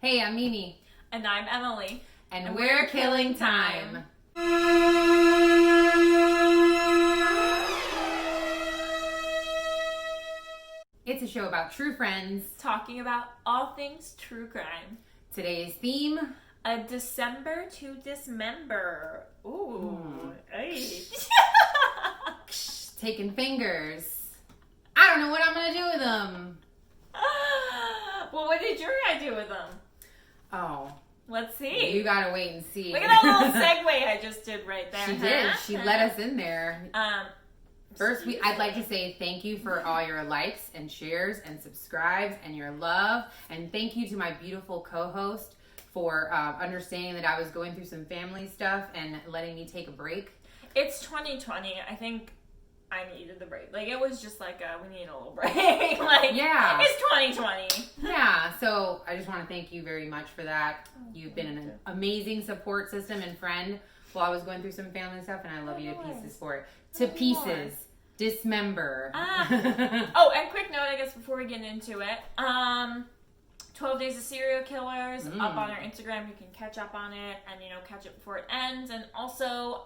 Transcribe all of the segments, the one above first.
Hey, I'm Mimi. And I'm Emily. And we're killing time. It's a show about true friends Talking about all things true crime. Today's theme: A December to Dismember. Ooh. Hey. taking fingers. I don't know what I'm going to do with them. Well, what did your guy do with them? Oh. Let's see. You got to wait and see. Look at that little segue I just did right there. She did. She let us in there. First, I'd I'd like to say thank you for all your likes and shares and subscribes and your love. And thank you to my beautiful co-host for understanding that I was going through some family stuff and letting me take a break. It's 2020. I think I needed the break. Like, it was just like, we need a little break. Yeah. It's 2020. Yeah, so I just want to thank you very much for that. You've been an amazing support system and friend while I was going through some family stuff, and I love you to pieces for it. To pieces. Dismember. Oh, and quick note, I guess, before we get into it. 12 Days of Serial Killers up on our Instagram. You can catch up on it and, catch it before it ends. And also,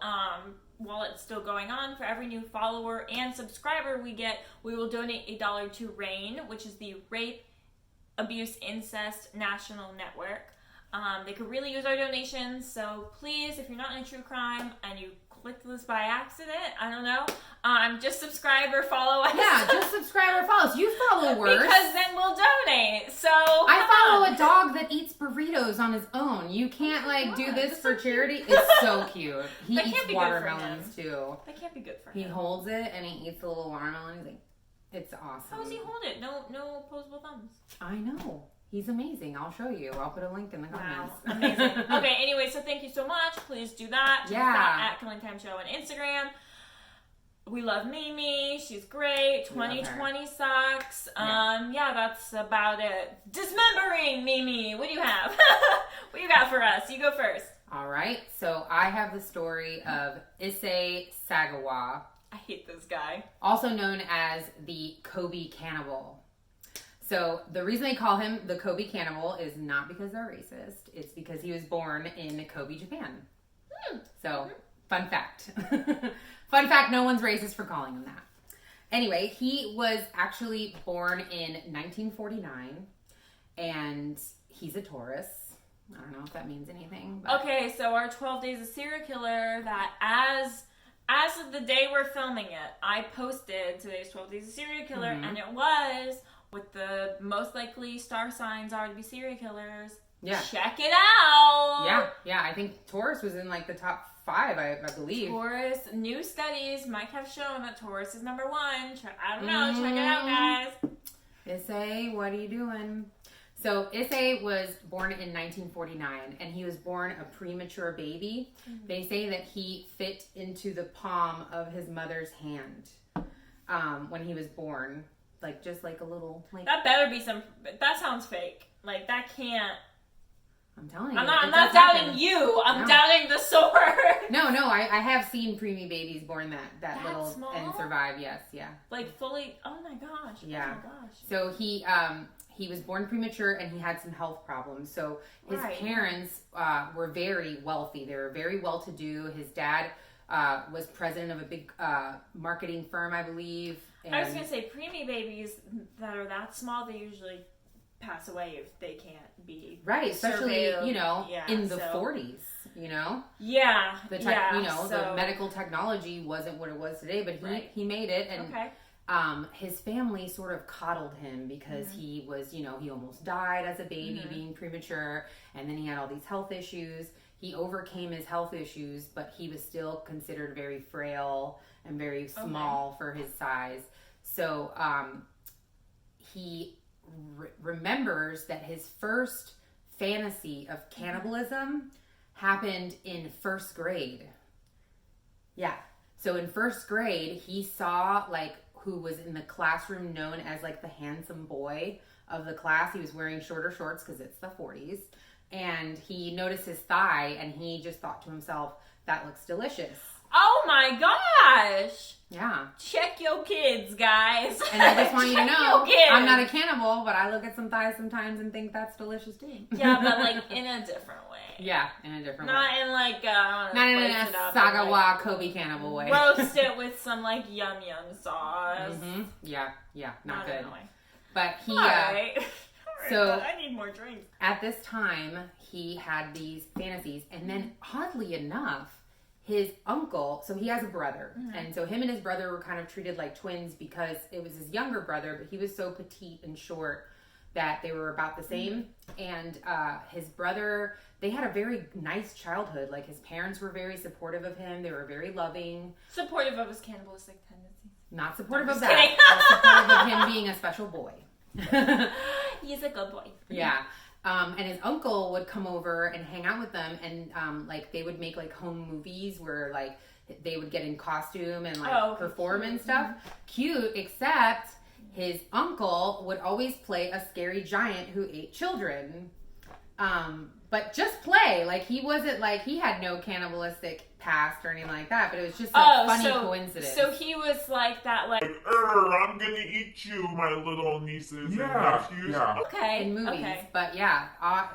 while it's still going on, for every new follower and subscriber we get, we will donate $1 to RAIN, which is the Rape, Abuse, Incest National Network. They could really use our donations, so please, if you're not into true crime and you clicked this by accident, I don't know, just subscribe or follow us. Yeah, just subscribe or follow us. You follow worse. Because then we'll donate. So I follow a dog that eats burritos on his own. You can't do this for charity. It's so cute. He eats watermelons too. That can't be good for him. He holds it and he eats a little watermelon. He's like, it's awesome. How does he hold it? No opposable thumbs. I know. He's amazing. I'll show you. I'll put a link in the comments. Wow. Amazing. Okay, anyway, so thank you so much. Please do that. Check us out at Killing Time Show on Instagram. We love Mimi. She's great. 2020 sucks. Yeah, that's about it. Dismembering Mimi. What do you have? What do you got for us? You go first. All right. So I have the story of Issei Sagawah. I hate this guy. Also known as the Kobe Cannibal. So the reason they call him the Kobe Cannibal is not because they're racist. It's because he was born in Kobe, Japan. So, fun fact. Fun fact, no one's racist for calling him that. Anyway, he was actually born in 1949, and he's a Taurus. I don't know if that means anything. But... Okay, so our 12 Days of Serial Killer, that as of the day we're filming it, I posted today's 12 Days of Serial Killer, and it was... what the most likely star signs are to be serial killers. Yeah. Check it out. Yeah. I think Taurus was in the top 5, I believe. Taurus, new studies might have shown that Taurus is number 1. I don't know. Check it out, guys. Issei, what are you doing? So Issei was born in 1949, and he was born a premature baby. They say that he fit into the palm of his mother's hand when he was born. Just a little... that better be some... That sounds fake. That can't... I'm telling you. I'm not doubting you. I'm doubting the source. No, I have seen preemie babies born that little small? and survive. Yes, yeah. Fully... Oh my gosh. Yeah. Oh my gosh. So he was born premature and he had some health problems. So his parents were very wealthy. They were very well-to-do. His dad was president of a big marketing firm, I believe. I was going to say, preemie babies that are that small, they usually pass away if they can't be right, especially, surveilled. in the 40s, Yeah. The medical technology wasn't what it was today, but he made it, and his family sort of coddled him because he was, he almost died as a baby, being premature, and then he had all these health issues. He overcame his health issues, but he was still considered very frail and very small for his size. So he remembers that his first fantasy of cannibalism happened in first grade. Yeah. So in first grade, he saw who was in the classroom known as the handsome boy of the class. He was wearing shorter shorts because it's the 40s. And he noticed his thigh and he just thought to himself, that looks delicious. Oh my gosh! Yeah. Check your kids, guys. And I just want you to Check know, your kids. I'm not a cannibal, but I look at some thighs sometimes and think that's delicious too. Yeah, but like in a different way. Yeah, in a different way. Not in like Not in a Sagawah like, Kobe cannibal way. Roast it with some like yum yum sauce. Mm-hmm. Yeah, not good. In a way. But he, Alright, so I need more drinks. at this time, he had these fantasies, and then oddly enough, his uncle, so he has a brother, and so him and his brother were kind of treated like twins because it was his younger brother, but he was so petite and short that they were about the same. And his brother, they had a very nice childhood. Like, his parents were very supportive of him. They were very loving. Supportive of his cannibalistic tendencies. Not supportive of kidding. that. But supportive of him being a special boy. He's a good boy. Yeah. And his uncle would come over and hang out with them, and like they would make like home movies where like they would get in costume and like perform and stuff. Cute, except his uncle would always play a scary giant who ate children. But just play. Like, he wasn't like, he had no cannibalistic past or anything like that, but it was just a funny coincidence. So he was like that, like, I'm gonna eat you, my little nieces and nephews. Yeah. okay. In movies. Okay. But yeah,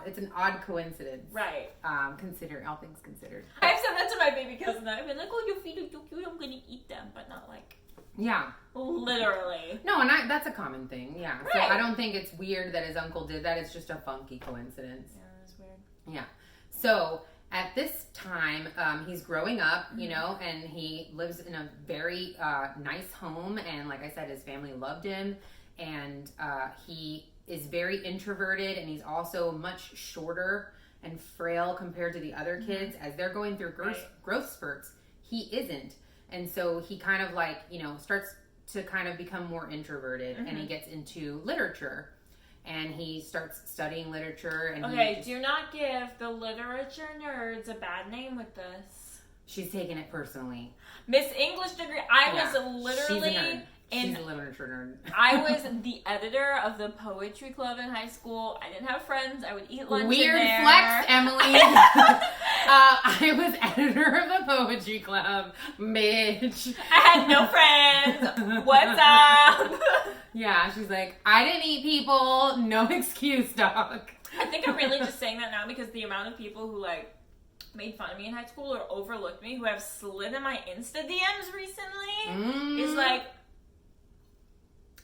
it's an odd coincidence. Right. Considering all things considered. I've said that to my baby cousin. I've been like, oh, your feet are so cute, I'm gonna eat them. But not like, Yeah. literally. No, and that's a common thing, yeah. So Right. I don't think it's weird that his uncle did that. It's just a funky coincidence. Yeah, that's weird. Yeah. So at this time, he's growing up, you know, and he lives in a very nice home. And like I said, his family loved him. And he is very introverted, and he's also much shorter and frail compared to the other kids. As they're going through growth spurts, he isn't. And so he kind of like, you know, starts to kind of become more introverted, and he gets into literature. And he starts studying literature. And do not give the literature nerds a bad name with this. She's taking it personally. Miss English degree. I was She's a literally nerd. She's a literature nerd. I was the editor of the poetry club in high school. I didn't have friends. I would eat lunch Weird in there. flex, Emily. I was editor of the poetry club, bitch. I had no friends. What's up? Yeah, she's like, I didn't eat people. No excuse, dog. I think I'm really just saying that now because the amount of people who like made fun of me in high school or overlooked me, who have slid in my Insta DMs recently, is like,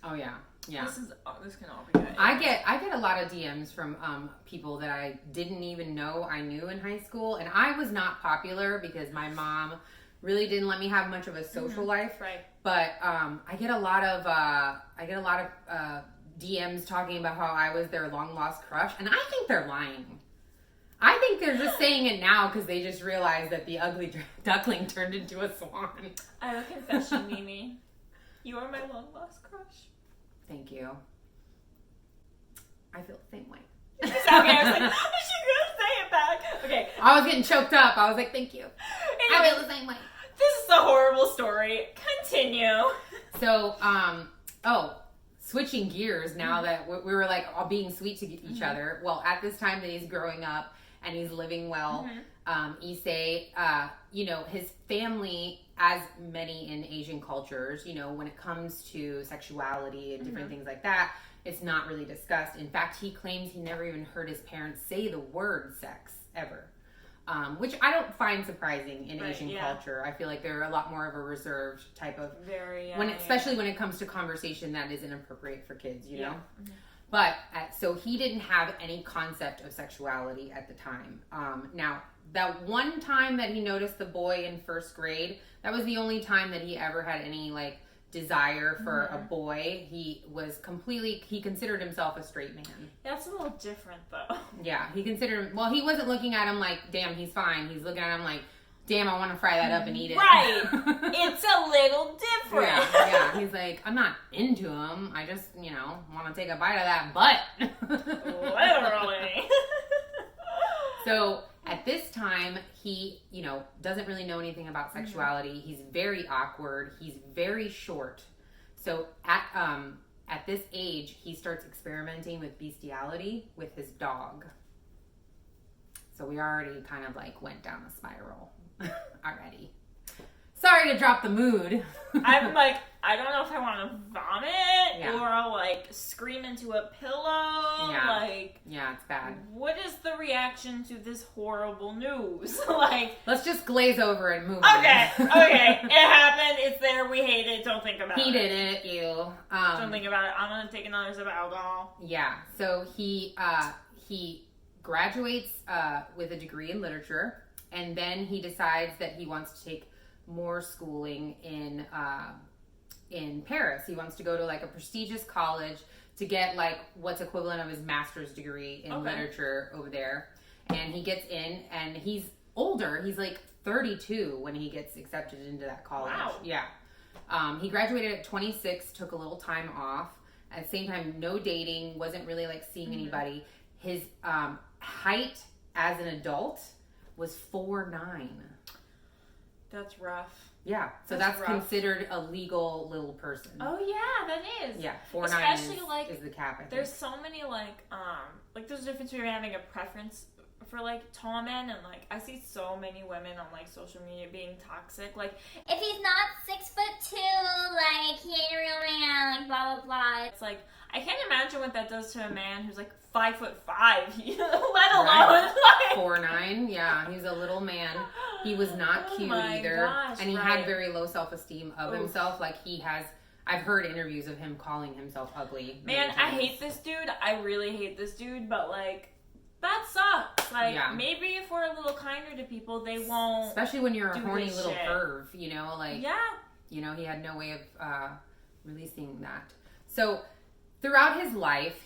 oh yeah, yeah. This can all be good. I get a lot of DMs from people that I didn't even know I knew in high school, and I was not popular because my mom really didn't let me have much of a social life. Right. But I get a lot of DMs talking about how I was their long lost crush, and I think they're lying. I think they're just saying it now because they just realized that the ugly duckling turned into a swan. I have a confession, Mimi. You are my long lost crush. Thank you. I feel the same way. Okay, I was like, is she gonna say it back? Okay. I was getting choked up. I was like, thank you. I feel the same way. This is a horrible story. Continue. So, switching gears now that we were like all being sweet to each other. Well, at this time that he's growing up and he's living well, Issei, you know, his family, as many in Asian cultures, you know, when it comes to sexuality and different things like that, it's not really discussed. In fact, he claims he never even heard his parents say the word sex ever. Which I don't find surprising in Asian culture. I feel like they're a lot more of a reserved type of especially when it comes to conversation that is inappropriate for kids, you know. But so he didn't have any concept of sexuality at the time. Now, that one time that he noticed the boy in first grade, that was the only time that he ever had any like desire for a boy. He considered himself a straight man. That's a little different though. Yeah, he wasn't looking at him like, damn, he's fine. He's looking at him like, damn, I want to fry that up and eat it. Right. It's a little different. Yeah. He's like, I'm not into him. I just, you know, want to take a bite of that butt. Literally. So at this time, he, you know, doesn't really know anything about sexuality. He's very awkward. He's very short. So at this age, he starts experimenting with bestiality with his dog. So we already kind of like went down a spiral already. sorry to drop the mood. I'm like, I don't know if I want to vomit Yeah. or like scream into a pillow. Yeah. Like, Yeah, it's bad. what is the reaction to this horrible news? Like, Let's just glaze over and move okay, on. okay, it happened. It's there. We hate it. Don't think about it. He did it, you. Don't think about it. I'm gonna take another sip of alcohol. Yeah, so he graduates with a degree in literature, and then he decides that he wants to take more schooling in Paris. He wants to go to like a prestigious college to get like what's equivalent of his master's degree in literature over there. And he gets in, and he's older. He's like 32 when he gets accepted into that college. Wow. Yeah. He graduated at 26, took a little time off. At the same time, no dating, wasn't really like seeing anybody. His height as an adult was 4'9". That's rough. Yeah, so That's that's rough. considered a legal little person. Oh yeah, that is. Yeah, 4'9" Especially, is, like, is the cap, I think. There's so many like there's a difference between having a preference for like tall men and like I see so many women on like social media being toxic. Like If he's not 6'2", like he ain't a real man, like blah blah blah. it's like I can't imagine what that does to a man who's like 5'5", let alone Right. like 4'9", yeah, he's a little man. He was not Oh cute my either. gosh, And he right. had very low self-esteem of Oof. himself. Like I've heard interviews of him calling himself ugly. Man, many I times. hate this dude. I really hate this dude, but like that sucks. Like Yeah. maybe if we're a little kinder to people, they won't. Especially when you're a do horny this little shit. perv, you know, like, Yeah. you know, he had no way of releasing that. So throughout his life,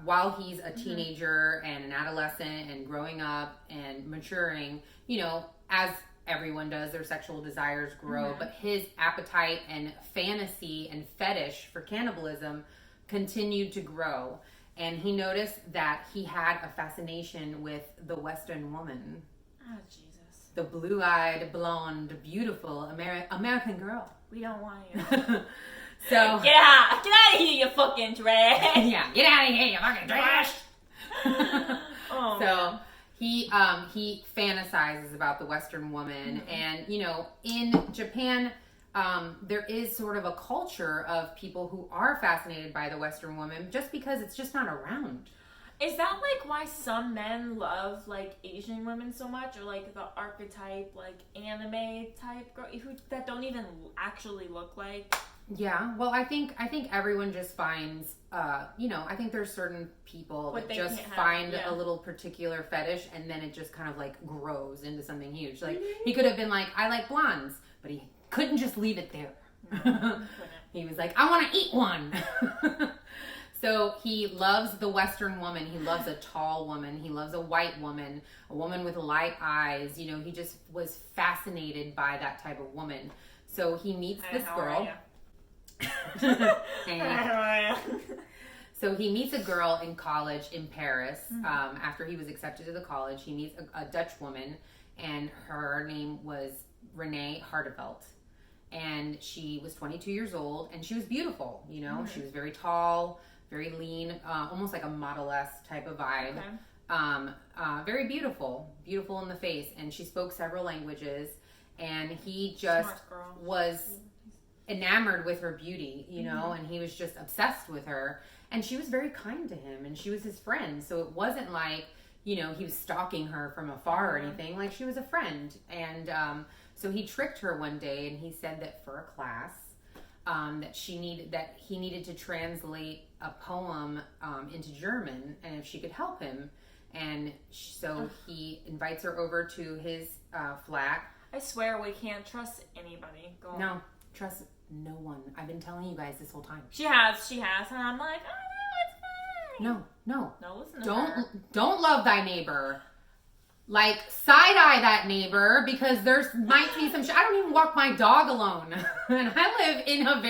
while he's a teenager and an adolescent and growing up and maturing, you know, as everyone does, their sexual desires grow, but his appetite and fantasy and fetish for cannibalism continued to grow. And he noticed that he had a fascination with the Western woman, Oh Jesus. the blue-eyed, blonde, beautiful American girl. We don't want you. So Get out of here, you fucking trash. yeah, get out of here, you fucking trash. Oh, So man. he fantasizes about the Western woman, and you know, in Japan, there is sort of a culture of people who are fascinated by the Western woman, just because it's just not around. Is that like why some men love like Asian women so much, or like the archetype like anime type girl who that don't even actually look like? Yeah, well, I think everyone just finds, you know, I think there's certain people What that they just can't have, find yeah. a little particular fetish, and then it just kind of like grows into something huge. Like he could have been like, I like blondes, but he couldn't just leave it there. He was like, I want to eat one. So he loves the Western woman. He loves a tall woman. He loves a white woman, a woman with light eyes. You know, he just was fascinated by that type of woman. So he meets this How girl. are ya? So he meets a girl in college in Paris. After he was accepted to the college, he meets a Dutch woman, and her name was Renee Hartevelt. And she was 22 years old, and she was beautiful. You know, she was very tall, very lean, almost like a model-esque type of vibe. Okay. Very beautiful in the face, and she spoke several languages, and he just Smart girl. was enamored with her beauty, you know, and he was just obsessed with her, and she was very kind to him, and she was his friend, so it wasn't like, you know, he was stalking her from afar or anything. Like, she was a friend. And so he tricked her one day, and he said that for a class that he needed to translate a poem into German, and if she could help him. And so he invites her over to his flat. I swear we can't trust anybody. Go on. No, trust no one. I've been telling you guys this whole time. She has, and I'm like, oh no, it's fine. No. No, listen to her. Don't love thy neighbor. Like, side-eye that neighbor, because there's might be some I don't even walk my dog alone. And I live in a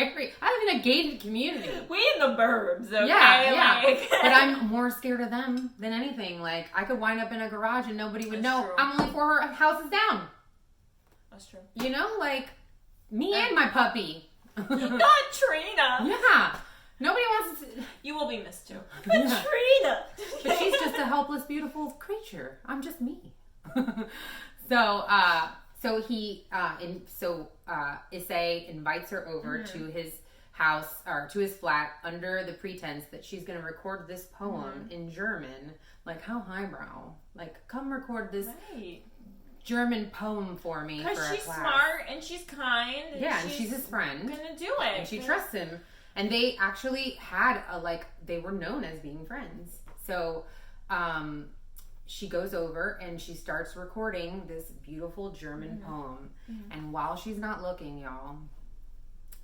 gated community. We in the burbs, okay? Yeah. Like... But I'm more scared of them than anything. Like, I could wind up in a garage and nobody would That's know. true. I'm only 4 houses down. That's true. You know, like, me and my puppy. Not Trina. Yeah. Nobody wants to... You will be missed too. Yeah. Trina. But she's just a helpless, beautiful creature. I'm just me. So So Issei invites her over to his house or to his flat under the pretense that she's going to record this poem in German. Like, how highbrow. Like, come record this German poem for me. Because she's smart and she's kind. And she's his friend. Gonna do it. And she trusts him. And they actually had they were known as being friends. So she goes over and she starts recording this beautiful German poem. And while she's not looking, y'all,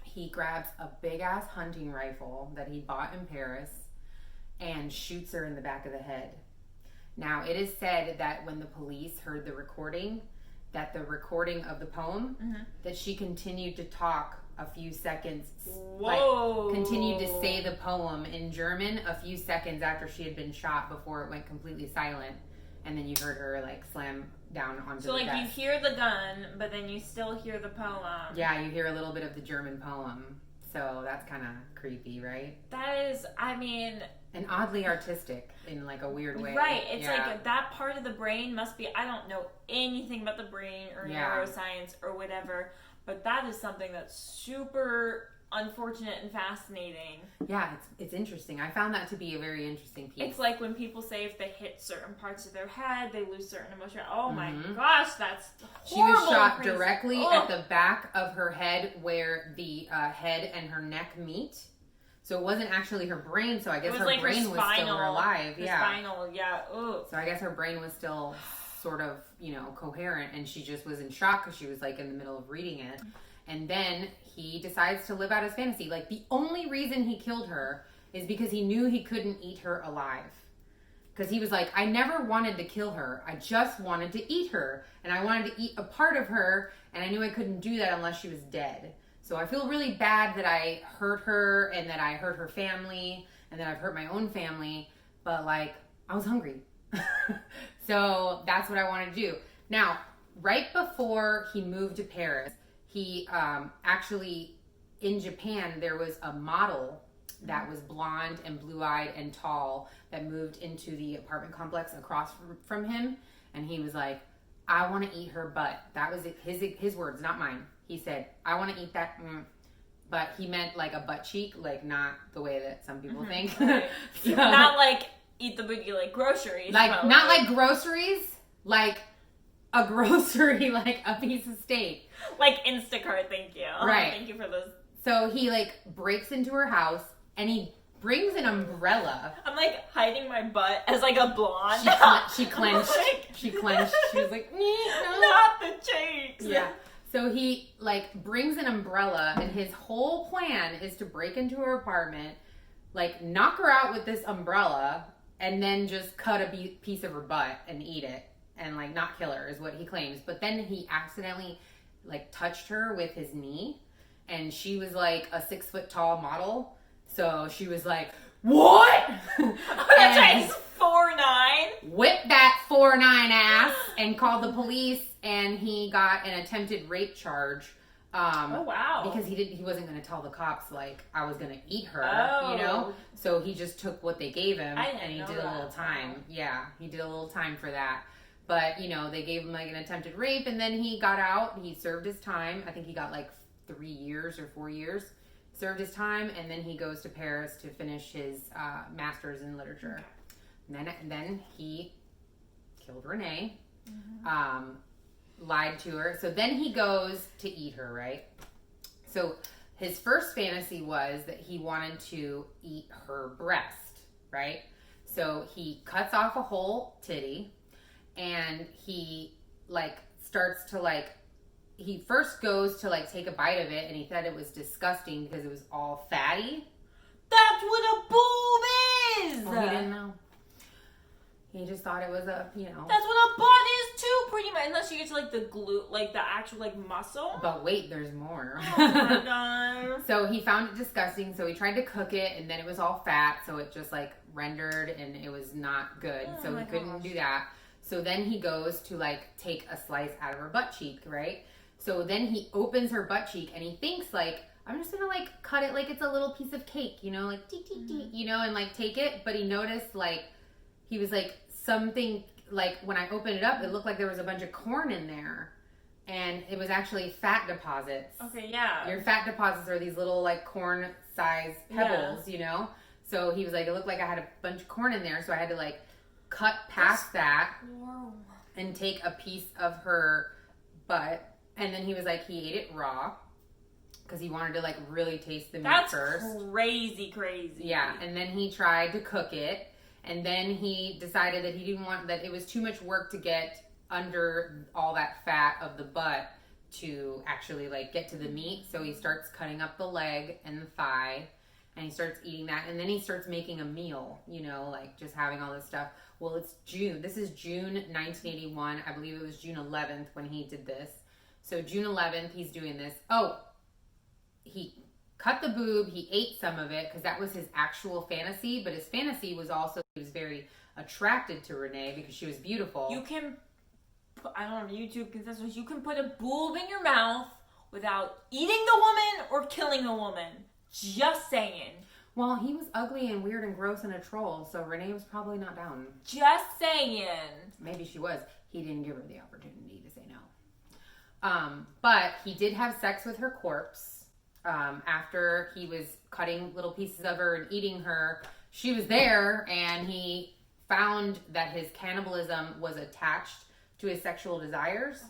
he grabs a big ass hunting rifle that he bought in Paris and shoots her in the back of the head. Now, it is said that when the police heard the recording of the poem, that she continued to talk a few seconds, continued to say the poem in German a few seconds after she had been shot before it went completely silent. And then you heard her slam down onto the desk. So you hear the gun, but then you still hear the poem. Yeah, you hear a little bit of the German poem. So that's kind of creepy, right? That is, and oddly artistic in a weird way. Right. It's that part of the brain must be, I don't know anything about the brain or neuroscience or whatever, but that is something that's super unfortunate and fascinating. Yeah, it's interesting. I found that to be a very interesting piece. It's like when people say if they hit certain parts of their head, they lose certain emotion. Oh my gosh, that's horrible. She was shot directly at the back of her head where the head and her neck meet. So it wasn't actually her brain, so I guess her brain was still alive. Spinal, Ooh. So I guess her brain was still sort of, coherent, and she just was in shock because she was in the middle of reading it. And then he decides to live out his fantasy. The only reason he killed her is because he knew he couldn't eat her alive. Because he was like, I never wanted to kill her. I just wanted to eat her. And I wanted to eat a part of her, and I knew I couldn't do that unless she was dead. So I feel really bad that I hurt her and that I hurt her family and that I've hurt my own family. But I was hungry. So that's what I wanted to do. Now, right before he moved to Paris, he actually, in Japan, there was a model that was blonde and blue-eyed and tall that moved into the apartment complex across from him. And he was like, I want to eat her butt. That was his words, not mine. He said, I want to eat that. But he meant a butt cheek, not the way that some people think. Right. So, not eat the booty groceries. Not groceries, a grocery, a piece of steak. Instacart, thank you. Right. Thank you for those. So he breaks into her house and he brings an umbrella. I'm hiding my butt as a blonde. She clenched. She clenched. She was like, no. Not the cheeks. Yeah. So he brings an umbrella, and his whole plan is to break into her apartment, knock her out with this umbrella, and then just cut a piece of her butt and eat it, and not kill her is what he claims. But then he accidentally touched her with his knee, and she was a 6 foot tall model, so she was like, what? That's right, he's 4'9". Whipped that 4'9" ass and called the police, and he got an attempted rape charge. Oh wow! Because he wasn't going to tell the cops I was going to eat her, So he just took what they gave him, and he did a little time. Yeah, he did a little time for that. But they gave him an attempted rape, and then he got out. He served his time. I think he got 3 years or 4 years. Served his time, and then he goes to Paris to finish his master's in literature. And then he killed Renee, lied to her. So then he goes to eat her, right? So his first fantasy was that he wanted to eat her breast, right? So he cuts off a whole titty, and he starts to he first goes to take a bite of it, and he thought it was disgusting because it was all fatty. That's what a boob is! Well, he didn't know. He just thought it was a, That's what a butt is too, pretty much. Unless you get to the glute, the actual muscle. But wait, there's more. Oh my god. So he found it disgusting, so he tried to cook it, and then it was all fat, so it just rendered, and it was not good. Oh so he couldn't do that. So then he goes to take a slice out of her butt cheek, right? So then he opens her butt cheek, and he thinks I'm just gonna cut it like it's a little piece of cake, dee, and take it. But he noticed he was something when I opened it up, it looked like there was a bunch of corn in there. and it was actually fat deposits. Okay, yeah. Your fat deposits are these little like corn-sized pebbles, you know? So he was like, it looked like I had a bunch of corn in there, so I had to like cut past that and take a piece of her butt. And then he was like, he ate it raw because he wanted to like really taste the meat first. That's crazy. Yeah, and then he tried to cook it, and then he decided that he didn't want that. It was too much work to get under all that fat of the butt to actually like get to the meat. So he starts cutting up the leg and the thigh, and he starts eating that, and then he starts making a meal, you know, like just having all this stuff. Well, it's June. This is June 1981. I believe it was June 11th when he did this. So June 11th, he's doing this. Oh, he cut the boob. He ate some of it because that was his actual fantasy. But his fantasy was also, he was very attracted to Renee because she was beautiful. You can, I don't know, YouTube contestants, you can put a boob in your mouth without eating the woman or killing the woman. Just saying. Well, he was ugly and weird and gross and a troll, so Renee was probably not down. Just saying. Maybe she was. He didn't give her the opportunity to say no. But he did have sex with her corpse. After he was cutting little pieces of her and eating her, she was there, and he found that his cannibalism was attached to his sexual desires.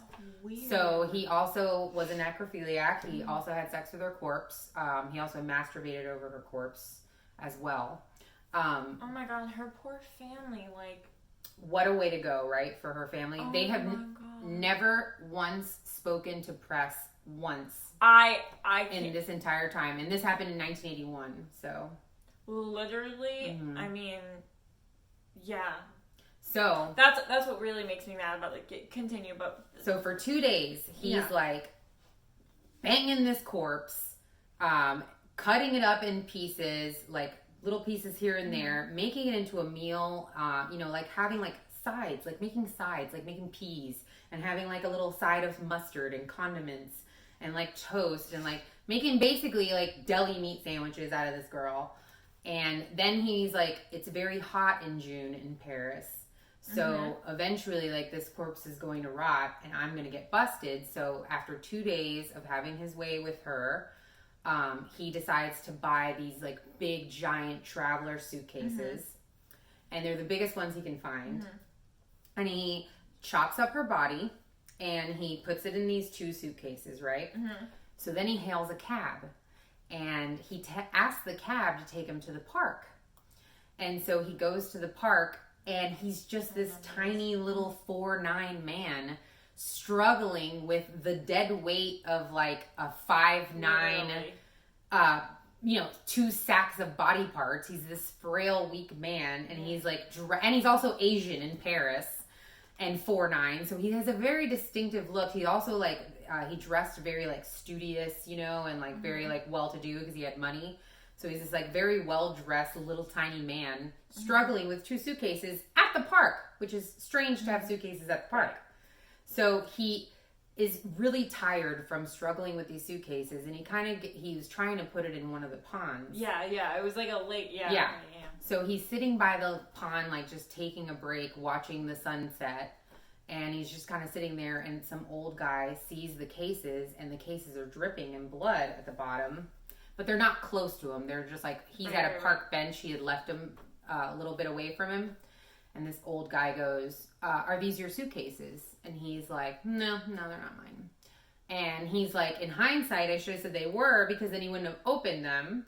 Weird. So he also was a necrophiliac. He also had sex with her corpse. He also masturbated over her corpse as well. Oh my god, her poor family, like... What a way to go, right, for her family. Oh they have never once spoken to press once I in this entire time. And this happened in 1981, so... Literally, I mean, yeah. So... That's what really makes me mad about, like, continue, but... So for 2 days, he's, like, banging this corpse, cutting it up in pieces, like, little pieces here and there, making it into a meal, you know, like having like sides, like making peas, and having like a little side of mustard and condiments and like toast, and like making basically like deli meat sandwiches out of this girl. And then he's like, it's very hot in June in Paris. So eventually like this corpse is going to rot and I'm going to get busted. So after 2 days of having his way with her, he decides to buy these like big giant traveler suitcases, and they're the biggest ones he can find. And he chops up her body and he puts it in these 2 suitcases, right? So then he hails a cab, and he asks the cab to take him to the park. And so he goes to the park, and he's just this tiny little 4'9" man struggling with the dead weight of like a 5'9", you know, 2 sacks of body parts. He's this frail, weak man, and he's like, and he's also Asian in Paris, and 4'9", so he has a very distinctive look. He also like, he dressed very like studious, you know, and like very like well-to-do because he had money. So he's this like very well-dressed little tiny man struggling with 2 suitcases at the park, which is strange to have suitcases at the park. So he is really tired from struggling with these suitcases, and he was trying to put it in one of the ponds. Yeah, it was like a lake, Yeah. So he's sitting by the pond, like just taking a break, watching the sunset, and he's just kind of sitting there, and some old guy sees the cases, and the cases are dripping in blood at the bottom, but they're not close to him. They're just like, he's at a park bench. He had left him a little bit away from him. And this old guy goes, are these your suitcases? And he's like, no, they're not mine. And he's like, in hindsight, I should have said they were, because then he wouldn't have opened them.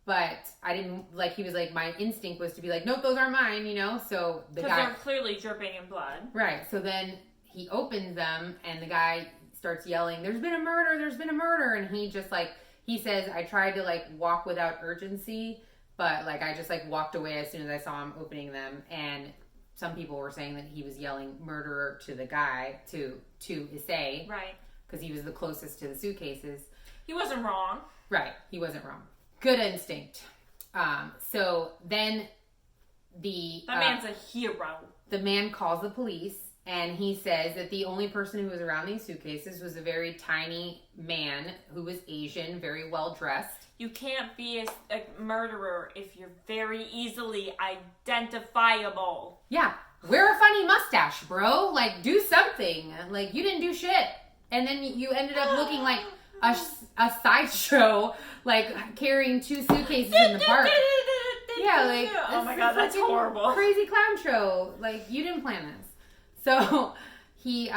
But I didn't, like, he was like, my instinct was to be like, nope, those aren't mine, you know? So the guy... Because they're clearly dripping in blood. Right. So then he opens them, and the guy starts yelling, there's been a murder. And he just like, he says, I tried to like walk without urgency, but like I just like walked away as soon as I saw him opening them. And some people were saying that he was yelling murderer to the guy, to Issei. Right. Because he was the closest to the suitcases. He wasn't wrong. Right. He wasn't wrong. Good instinct. So then that man's a hero. The man calls the police, and he says that the only person who was around these suitcases was a very tiny man who was Asian, very well dressed. You can't be a murderer if you're very easily identifiable. Yeah. Wear a funny mustache. whiplash, bro. Like, do something. Like, you didn't do shit. And then you ended up looking like a sideshow, like carrying 2 suitcases in the park. Yeah, like, oh my god, that's horrible. Crazy clown show. Like, you didn't plan this. So he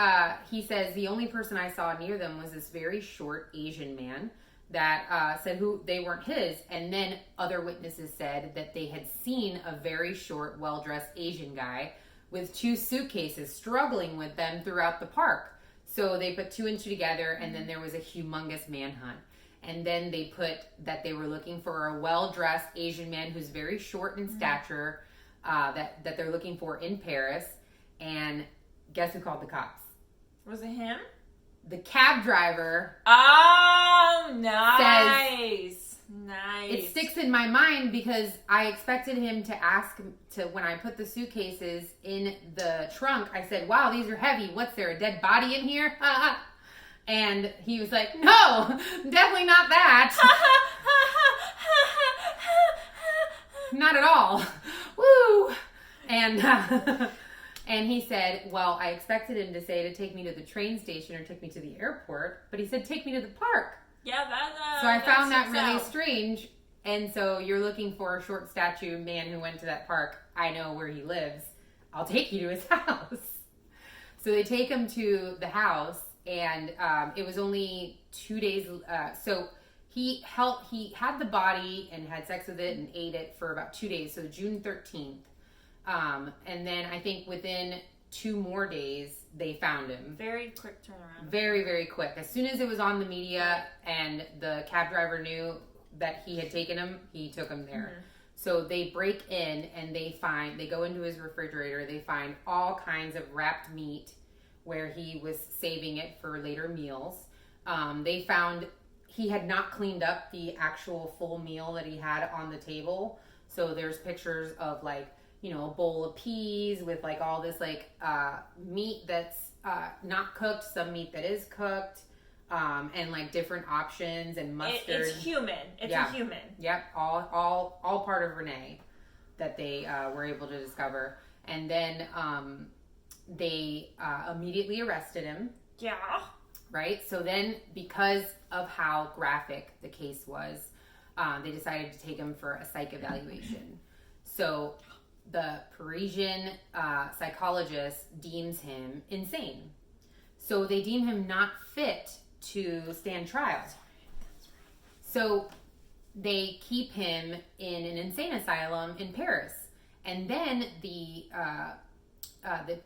says the only person I saw near them was this very short Asian man that said who they weren't his. And then other witnesses said that they had seen a very short, well-dressed Asian guy with 2 suitcases struggling with them throughout the park. So they put 2 and 2 together, and then there was a humongous manhunt. And then they put that they were looking for a well-dressed Asian man who's very short in stature that they're looking for in Paris. And guess who called the cops? Was it him? The cab driver. Oh, nice. Nice. It sticks in my mind because I expected him to ask when I put the suitcases in the trunk, I said, wow, these are heavy. What's there, a dead body in here? And he was like, no, definitely not that. Not at all. Woo. And he said, well, I expected him to say to take me to the train station or take me to the airport, but he said, take me to the park. Yeah, that. So I found that really strange. And so you're looking for a short statue man who went to that park. I know where he lives. I'll take you to his house. So they take him to the house, and it was only 2 days. So he had the body and had sex with it and ate it for about 2 days. So June 13th. And then I think within 2 more days, they found him. Very quick turnaround. Very, very quick. As soon as it was on the media and the cab driver knew that he had taken him, he took him there. Mm-hmm. So they break in and they go into his refrigerator. They find all kinds of wrapped meat where he was saving it for later meals. They found he had not cleaned up the actual full meal that he had on the table. So there's pictures of like, you know, a bowl of peas with like all this like meat that's not cooked, some meat that is cooked, and like different options and mustard. It's human. It's a human. Yep, all part of Renee that they were able to discover. And then they immediately arrested him. Yeah. Right? So then because of how graphic the case was, they decided to take him for a psych evaluation. So the Parisian psychologist deems him insane. So they deem him not fit to stand trial. So they keep him in an insane asylum in Paris. And then the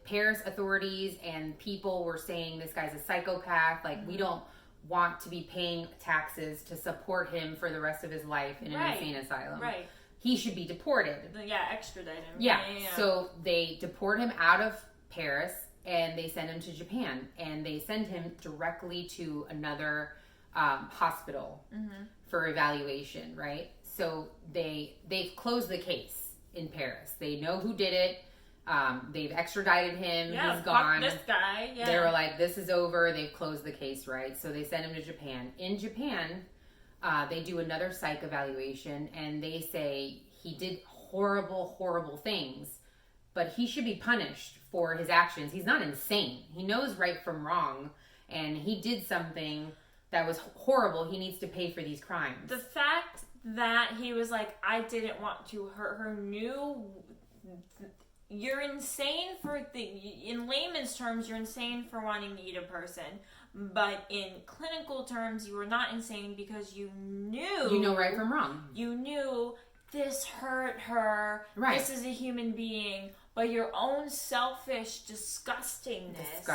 Paris authorities and people were saying this guy's a psychopath. Like, we don't want to be paying taxes to support him for the rest of his life in an insane asylum. Right. He should be deported. Yeah, extradite him. Yeah. So they deport him out of Paris and they send him to Japan. And they send him directly to another hospital for evaluation, right? So they've closed the case in Paris. They know who did it. They've extradited him. Yeah, he's gone. Fuck this guy. Yeah. They were like, this is over. They've closed the case, right? So they send him to Japan. In Japan, they do another psych evaluation, and they say he did horrible, horrible things, but he should be punished for his actions. He's not insane. He knows right from wrong, and he did something that was horrible. He needs to pay for these crimes. The fact that he was like, I didn't want to hurt her, you're insane in layman's terms, you're insane for wanting to eat a person. But in clinical terms, you were not insane because you knew. You know right from wrong. You knew this hurt her. Right. This is a human being. But your own selfish disgustingness.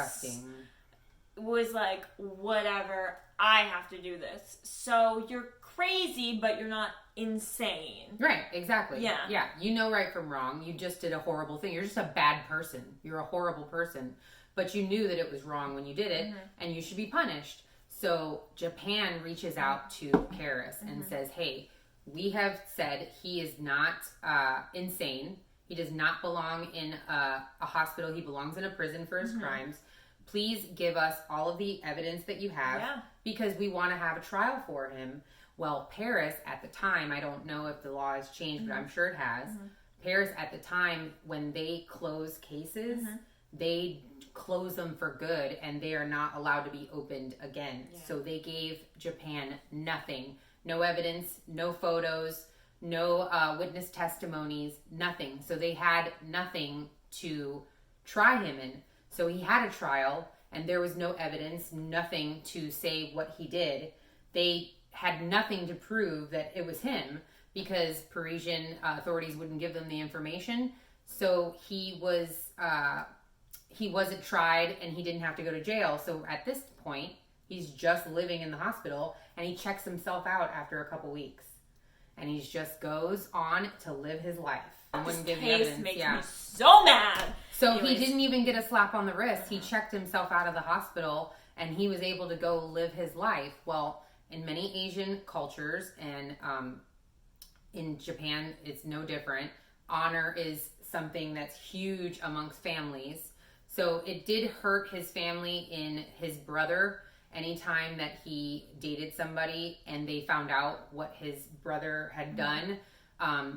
Was like, whatever, I have to do this. So you're crazy, but you're not insane. Right, exactly. Yeah. Yeah, you know right from wrong. You just did a horrible thing. You're just a bad person. You're a horrible person. But you knew that it was wrong when you did it, and you should be punished. So Japan reaches out to Paris and says, hey, we have said he is not insane. He does not belong in a hospital. He belongs in a prison for his crimes. Please give us all of the evidence that you have because we want to have a trial for him. Well, Paris at the time, I don't know if the law has changed, but I'm sure it has. Paris at the time, when they close cases, they close them for good and they are not allowed to be opened again. Yeah. So they gave Japan nothing. No evidence, no photos, no witness testimonies, nothing. So they had nothing to try him in. So he had a trial and there was no evidence, nothing to say what he did. They had nothing to prove that it was him because Parisian authorities wouldn't give them the information. So he wasn't tried and he didn't have to go to jail. So at this point, he's just living in the hospital and he checks himself out after a couple weeks. And he just goes on to live his life. This Wouldn't give the case evidence. makes Yeah. me so mad. So Anyways. he didn't even get a slap on the wrist. He checked himself out of the hospital and he was able to go live his life. Well, in many Asian cultures and in Japan, it's no different. Honor is something that's huge amongst families. So it did hurt his family in his brother anytime that he dated somebody and they found out what his brother had done.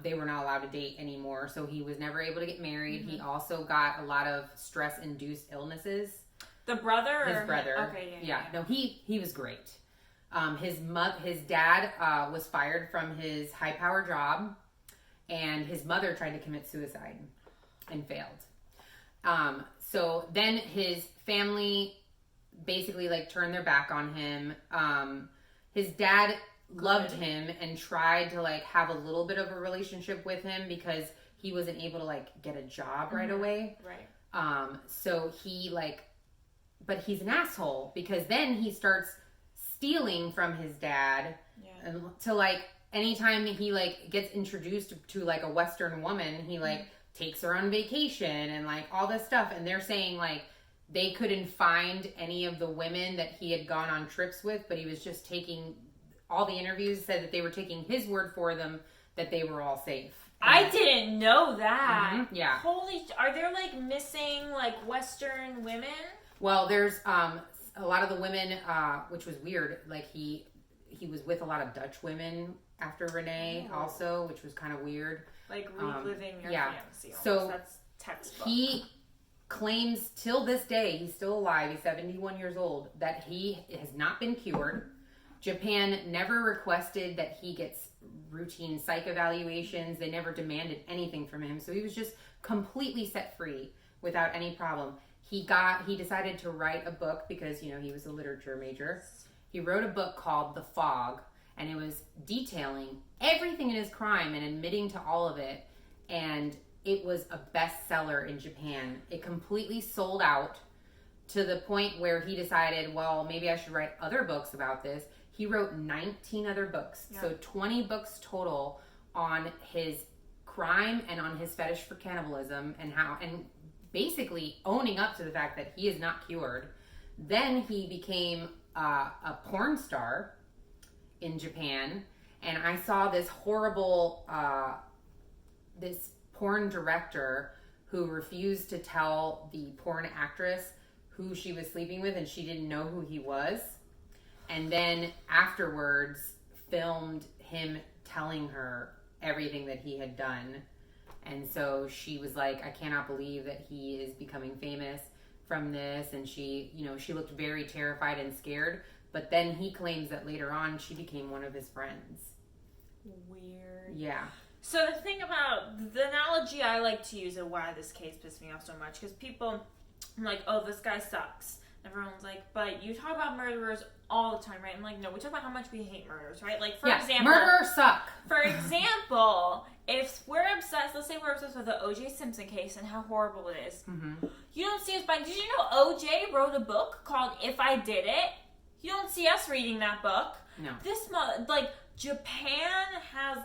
They were not allowed to date anymore. So he was never able to get married. He also got a lot of stress-induced illnesses. The brother? His brother. Okay, Yeah. No, he was great. His dad was fired from his high-power job, and his mother tried to commit suicide and failed. So then his family basically like turned their back on him. His dad loved him and tried to like have a little bit of a relationship with him because he wasn't able to like get a job right away. Right. So he like, but he's an asshole because then he starts stealing from his dad and to like anytime he like gets introduced to like a Western woman, he like takes her on vacation and like all this stuff. And they're saying like they couldn't find any of the women that he had gone on trips with, but he was just taking all the interviews said that they were taking his word for them that they were all safe. I didn't know that. Yeah. Holy, are there like missing like Western women? Well, there's a lot of the women, which was weird. Like he was with a lot of Dutch women after Renee also, which was kind of weird. Like reliving your fantasy. Almost. So that's textbook. He claims till this day, he's still alive, he's 71 years old, that he has not been cured. Japan never requested that he gets routine psych evaluations. They never demanded anything from him. So he was just completely set free without any problem. He decided to write a book because, you know, he was a literature major. He wrote a book called The Fog, and it was detailing everything in his crime and admitting to all of it. And it was a bestseller in Japan. It completely sold out to the point where he decided, well, maybe I should write other books about this. He wrote 19 other books, so 20 books total on his crime and on his fetish for cannibalism and basically owning up to the fact that he is not cured. Then he became a porn star in Japan, and I saw this horrible, this porn director who refused to tell the porn actress who she was sleeping with, and she didn't know who he was. And then afterwards filmed him telling her everything that he had done. And so she was like, I cannot believe that he is becoming famous from this. And she looked very terrified and scared. But then he claims that later on she became one of his friends. Weird. Yeah. So the thing about the analogy I like to use of why this case pissed me off so much, because people are like, oh, this guy sucks. Everyone's like, but you talk about murderers all the time, right? I'm like, no, we talk about how much we hate murderers, right? Like, for example... murderers suck. For example, if we're obsessed, let's say we're obsessed with the O.J. Simpson case and how horrible it is. Mm-hmm. You don't see us buying... Did you know O.J. wrote a book called If I Did It? You don't see us reading that book. No. Japan has,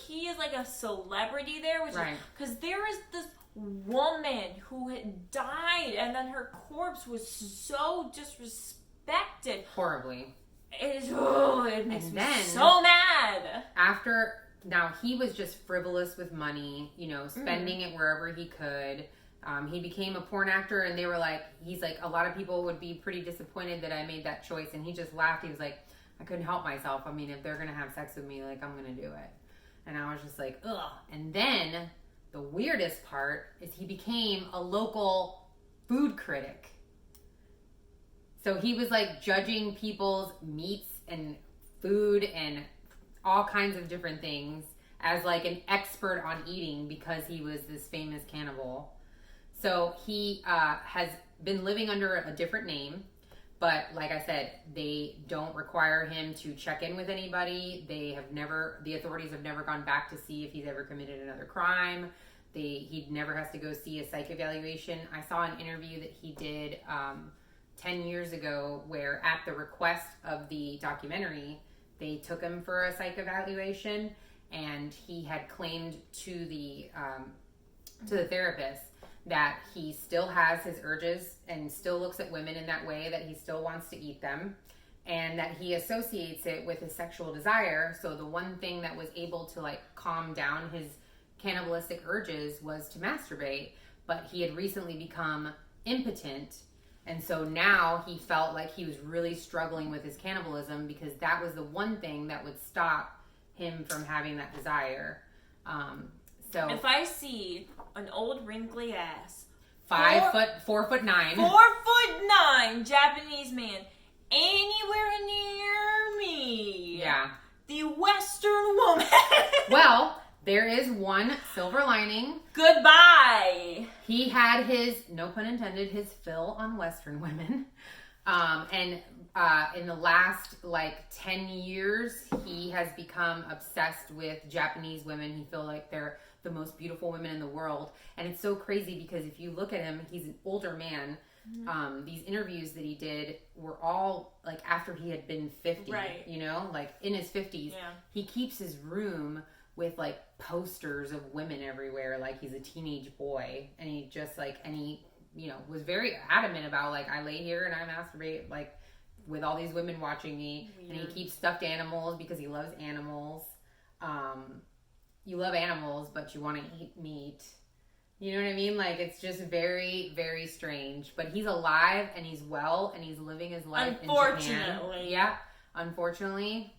he is like a celebrity there, which right. Because there is this woman who had died and then her corpse was so disrespected. Horribly. It makes me so mad. Now he was just frivolous with money, spending it wherever he could. He became a porn actor and they were like, he's like, a lot of people would be pretty disappointed that I made that choice. And he just laughed. He was like, I couldn't help myself. I mean, if they're going to have sex with me, like, I'm going to do it. And I was just like, ugh. And then the weirdest part is he became a local food critic. So he was like judging people's meats and food and all kinds of different things as like an expert on eating because he was this famous cannibal. So he has been living under a different name, but like I said, they don't require him to check in with anybody. The authorities have never gone back to see if he's ever committed another crime. He never has to go see a psych evaluation. I saw an interview that he did 10 years ago where at the request of the documentary, they took him for a psych evaluation, and he had claimed to the therapist that he still has his urges and still looks at women in that way, that he still wants to eat them, and that he associates it with his sexual desire. So the one thing that was able to like calm down his cannibalistic urges was to masturbate, but he had recently become impotent. And so now he felt like he was really struggling with his cannibalism because that was the one thing that would stop him from having that desire. So if I see an old wrinkly ass, 4'9", 4'9" Japanese man anywhere near me, yeah, the Western woman. Well, there is one silver lining. Goodbye. He had his, no pun intended, his fill on Western women. And in the last like 10 years, he has become obsessed with Japanese women. He feels like they're the most beautiful women in the world. And it's so crazy because if you look at him, he's an older man. These interviews that he did were all like after he had been 50, right? You know, like in his 50s. Yeah. He keeps his room with like posters of women everywhere, like he's a teenage boy, and he just like, and he, you know, was very adamant about like, I lay here and I masturbate like with all these women watching me. Weird. And he keeps stuffed animals because he loves animals. You love animals, but you want to eat meat. You know what I mean? Like, it's just very, very strange. But he's alive and he's well and he's living his life in Japan. Yeah, unfortunately.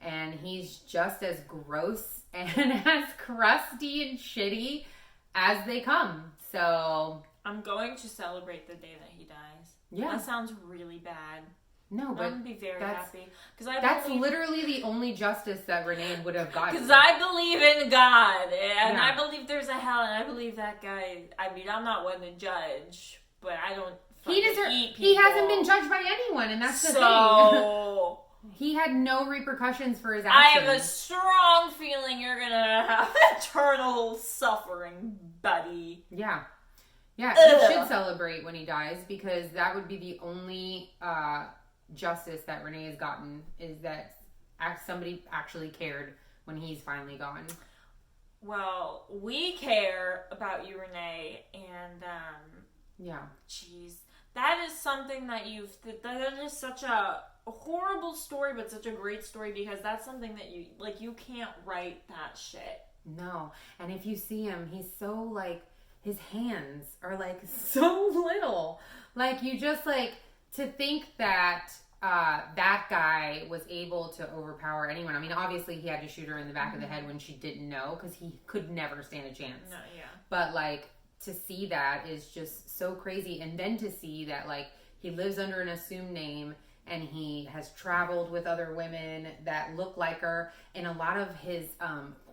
And he's just as gross and as crusty and shitty as they come. So I'm going to celebrate the day that he dies. Yeah. That sounds really bad. No, but I'm going to be very happy. That's literally the only justice that Renee would have gotten. Because I believe in God. And Yeah. I believe there's a hell. And I believe that guy. I mean, I'm not one to judge. But I don't eat people. He hasn't been judged by anyone. And that's the thing. So... He had no repercussions for his I actions. have a strong feeling you're going to have eternal suffering, buddy. Yeah. Yeah, he should celebrate when he dies because that would be the only justice that Renee has gotten, is that somebody actually cared when he's finally gone. Well, we care about you, Renee, and yeah, jeez, that is something that that is such a horrible story, but such a great story because that's something that you can't write that shit. No, and if you see him, he's so like, his hands are like so little. Like, you just like to think that that guy was able to overpower anyone. I mean, obviously he had to shoot her in the back of the head when she didn't know because he could never stand a chance. No, yeah. But like, to see that is just so crazy. And then to see that like he lives under an assumed name and he has traveled with other women that look like her. In a lot of his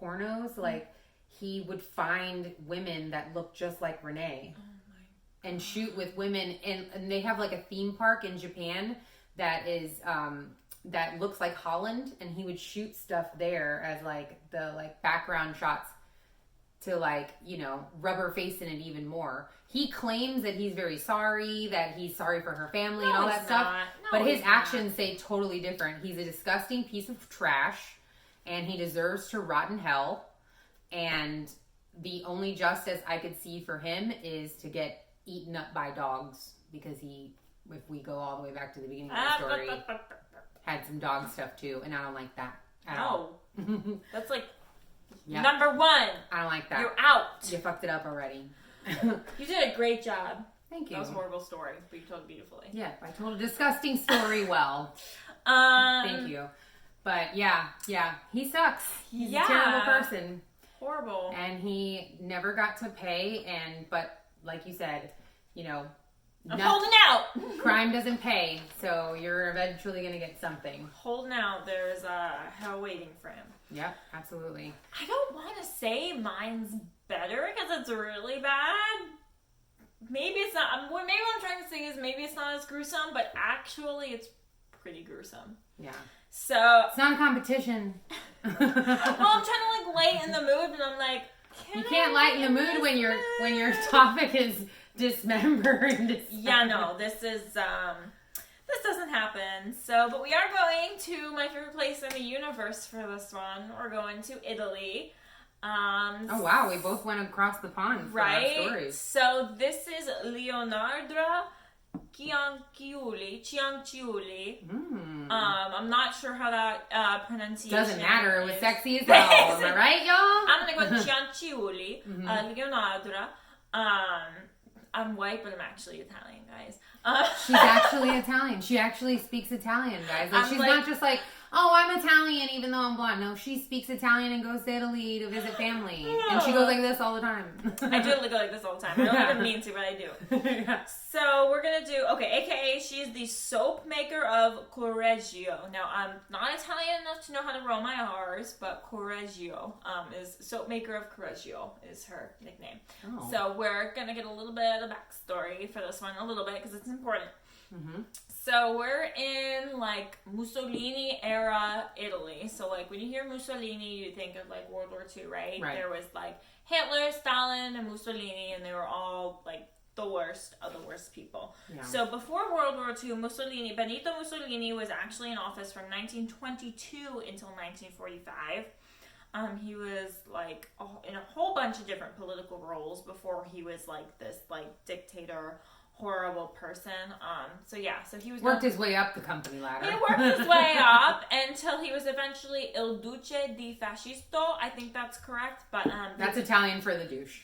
pornos, like, he would find women that look just like Renee and shoot with women. And they have like a theme park in Japan that is that looks like Holland, and he would shoot stuff there as like the like background shots to like, you know, rub her face in it even more. He claims that he's very sorry, that he's sorry for her family and all that stuff. But his actions say totally different. He's a disgusting piece of trash and he deserves to rot in hell. And the only justice I could see for him is to get eaten up by dogs, because he, if we go all the way back to the beginning of the story, had some dog stuff too, and I don't like that at all. That's like Yep. number one. I don't like that. You're out. You fucked it up already. You did a great job. Thank you. That was a horrible story, but you told it beautifully. Yeah, I told a disgusting story well. Thank you. But yeah, he sucks. He's a terrible person. Horrible. And he never got to pay, but like you said, you know, I'm No. holding out. Crime doesn't pay, so you're eventually gonna get something. Holding out. There's hell waiting for him. Yep, absolutely. I don't want to say mine's better because it's really bad. Maybe it's not. What I'm trying to say is maybe it's not as gruesome, but actually it's pretty gruesome. Yeah. So It's not a competition. well, I'm trying to like lighten the mood, and I'm like, You can't lighten the mood when your topic is dismember and Yeah, no, this doesn't happen. So, but we are going to my favorite place in the universe for this one. We're going to Italy. Oh wow, we both went across the pond for our stories. So this is Leonarda Cianciulli. I'm not sure how that pronunciation Doesn't matter. It was is. sexy as hell. Am I right, y'all? I'm gonna go with Cianciulli. Leonarda. I'm white, but I'm actually Italian, guys. She's actually Italian. She actually speaks Italian, guys. Like, she's not just like, oh, I'm Italian even though I'm blonde. No, she speaks Italian and goes to Italy to visit family. And she goes like this all the time. I do go like this all the time. I don't even mean to, but I do. Yeah. So we're going to do, AKA she is the Soap-Maker of Corregio. Now, I'm not Italian enough to know how to roll my R's, but Corregio is Soap-Maker of Corregio is her nickname. Oh. So we're going to get a little bit of backstory for this one, a little bit, because it's important. Mm-hmm. So we're in like Mussolini era Italy. So like when you hear Mussolini, you think of like World War II, right? There was like Hitler, Stalin, and Mussolini, and they were all like the worst of the worst people. Yeah. So before World War II, Benito Mussolini was actually in office from 1922 until 1945. He was like in a whole bunch of different political roles before he was like this like dictator, horrible person. So he was Worked his way up the company ladder. He worked his way up until he was eventually Il Duce di Fascisto. I think that's correct, but that's Italian for the douche.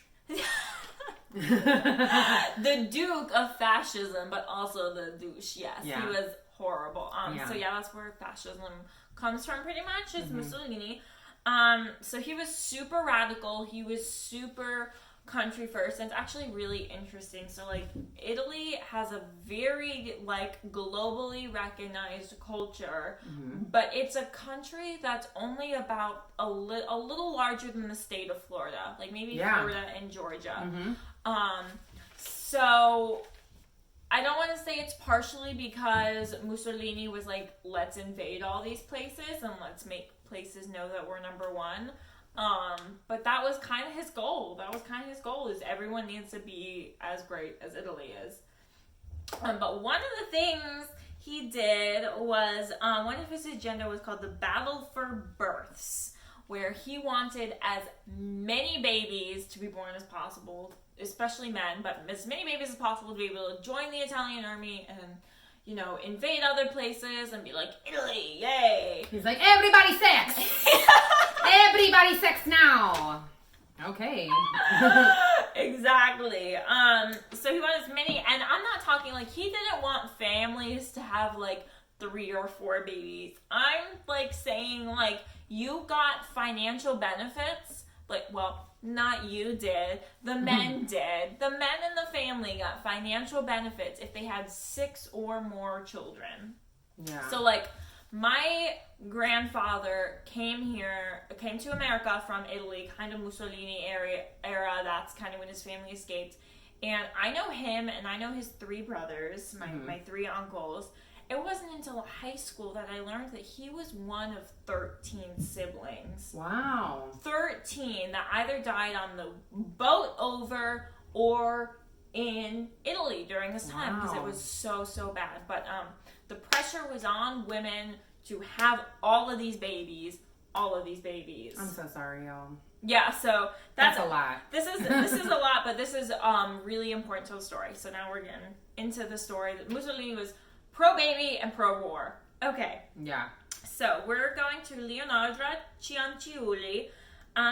The Duke of Fascism, but also the douche. Yes, Yeah. he was horrible. Yeah. So that's where fascism comes from, pretty much. Is Mussolini. So he was super radical. He was super country first, and it's actually really interesting. So like Italy has a very like globally recognized culture, but it's a country that's only about a little larger than the state of Florida, like maybe Florida and Georgia. So I don't want to say it's partially because Mussolini was like, let's invade all these places and let's make places know that we're number one. But that was kind of his goal. Is everyone needs to be as great as Italy is. But one of the things he did was, one of his agenda was called the Battle for Births, where he wanted as many babies to be born as possible, especially men, but as many babies as possible to be able to join the Italian army and, you know, invade other places and be like, Italy, yay! He's like, everybody sex! Everybody sex now! Okay. Exactly. So he wanted as many, and I'm not talking like he didn't want families to have like 3 or 4 babies. I'm like saying like you got financial benefits, like, well, not you did. The men did. The men in the family got financial benefits if they had 6 or more children. Yeah. So like my grandfather came to America from Italy, kind of Mussolini era. That's kind of when his family escaped. And I know him and I know his 3 brothers, my 3 uncles. It wasn't until high school that I learned that he was one of 13 siblings. Wow. 13 that either died on the boat over or in Italy during this time because it was so bad. But the pressure was on women to have all of these babies. I'm so sorry, y'all. Yeah, so that's a lot. This is a lot, but this is really important to the story. So now we're getting into the story that Mussolini was pro-baby and pro-war. Okay. Yeah. So we're going to Leonarda Cianciulli.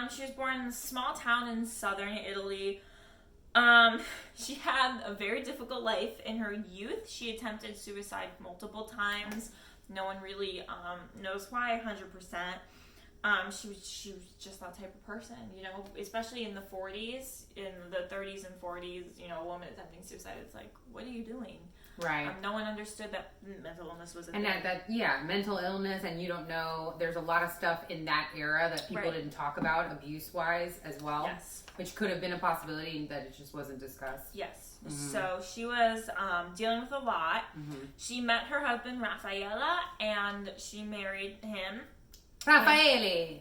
She was born in a small town in southern Italy. She had a very difficult life in her youth. She attempted suicide multiple times. No one really knows why 100%. She was just that type of person, you know, especially in the 40s, in the 30s and 40s, you know, a woman attempting suicide, it's like, what are you doing? Right. No one understood that mental illness was a thing. And mental illness, and you don't know, there's a lot of stuff in that era that people didn't talk about abuse-wise as well. Yes. Which could have been a possibility that it just wasn't discussed. Yes. So she was dealing with a lot. She met her husband, Raffaella, and she married him. Raphael.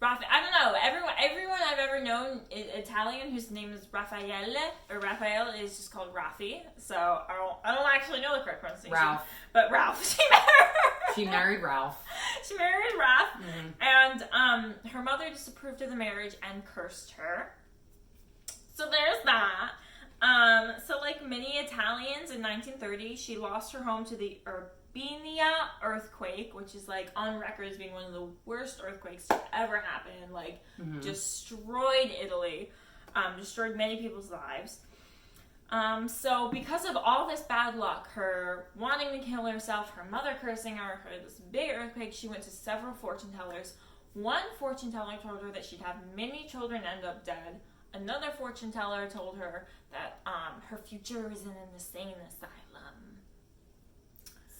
I don't know. Everyone I've ever known Italian whose name is Raphael or Raphael is just called Rafi. So I don't actually know the correct pronunciation. Ralph. But Ralph. She married Ralph. She married Ralph, and her mother disapproved of the marriage and cursed her. So there's that. So like many Italians in 1930, she lost her home to the Urbania earthquake, which is like on record as being one of the worst earthquakes to ever happen. Like destroyed Italy, destroyed many people's lives. So because of all this bad luck, her wanting to kill herself, her mother cursing her, this big earthquake, she went to several fortune tellers. One fortune teller told her that she'd have many children end up dead. Another fortune teller told her that her future was in an insane asylum.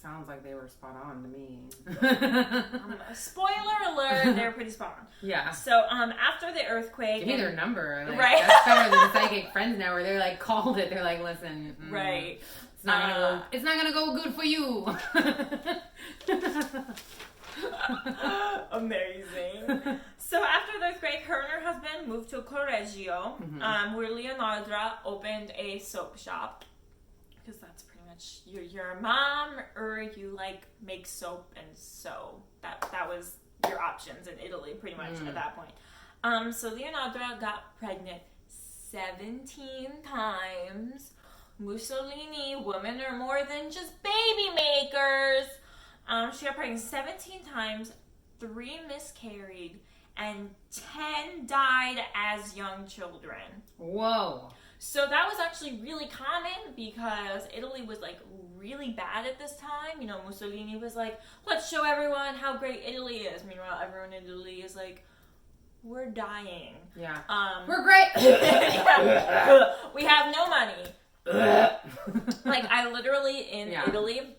Sounds like they were spot on to me. Spoiler alert, they're pretty spot on. Yeah. So after the earthquake... Give me their number. Like, right. That's better than Psychic Friends now where they're like called it. They're like, listen. Right. It's not gonna go good for you. Amazing. So after the earthquake, her and her husband moved to Corregio, where Leonarda opened a soap shop. Because that's pretty much you're a mom or you like make soap and sew. That was your options in Italy pretty much at that point. So Leonarda got pregnant 17 times. Mussolini, women are more than just baby makers. She got pregnant 17 times, 3 miscarried, and 10 died as young children. Whoa. So that was actually really common because Italy was like really bad at this time. You know, Mussolini was like, let's show everyone how great Italy is. Meanwhile, everyone in Italy is like, we're dying. Yeah. We're great. Yeah. We have no money. Like, I literally, in Italy,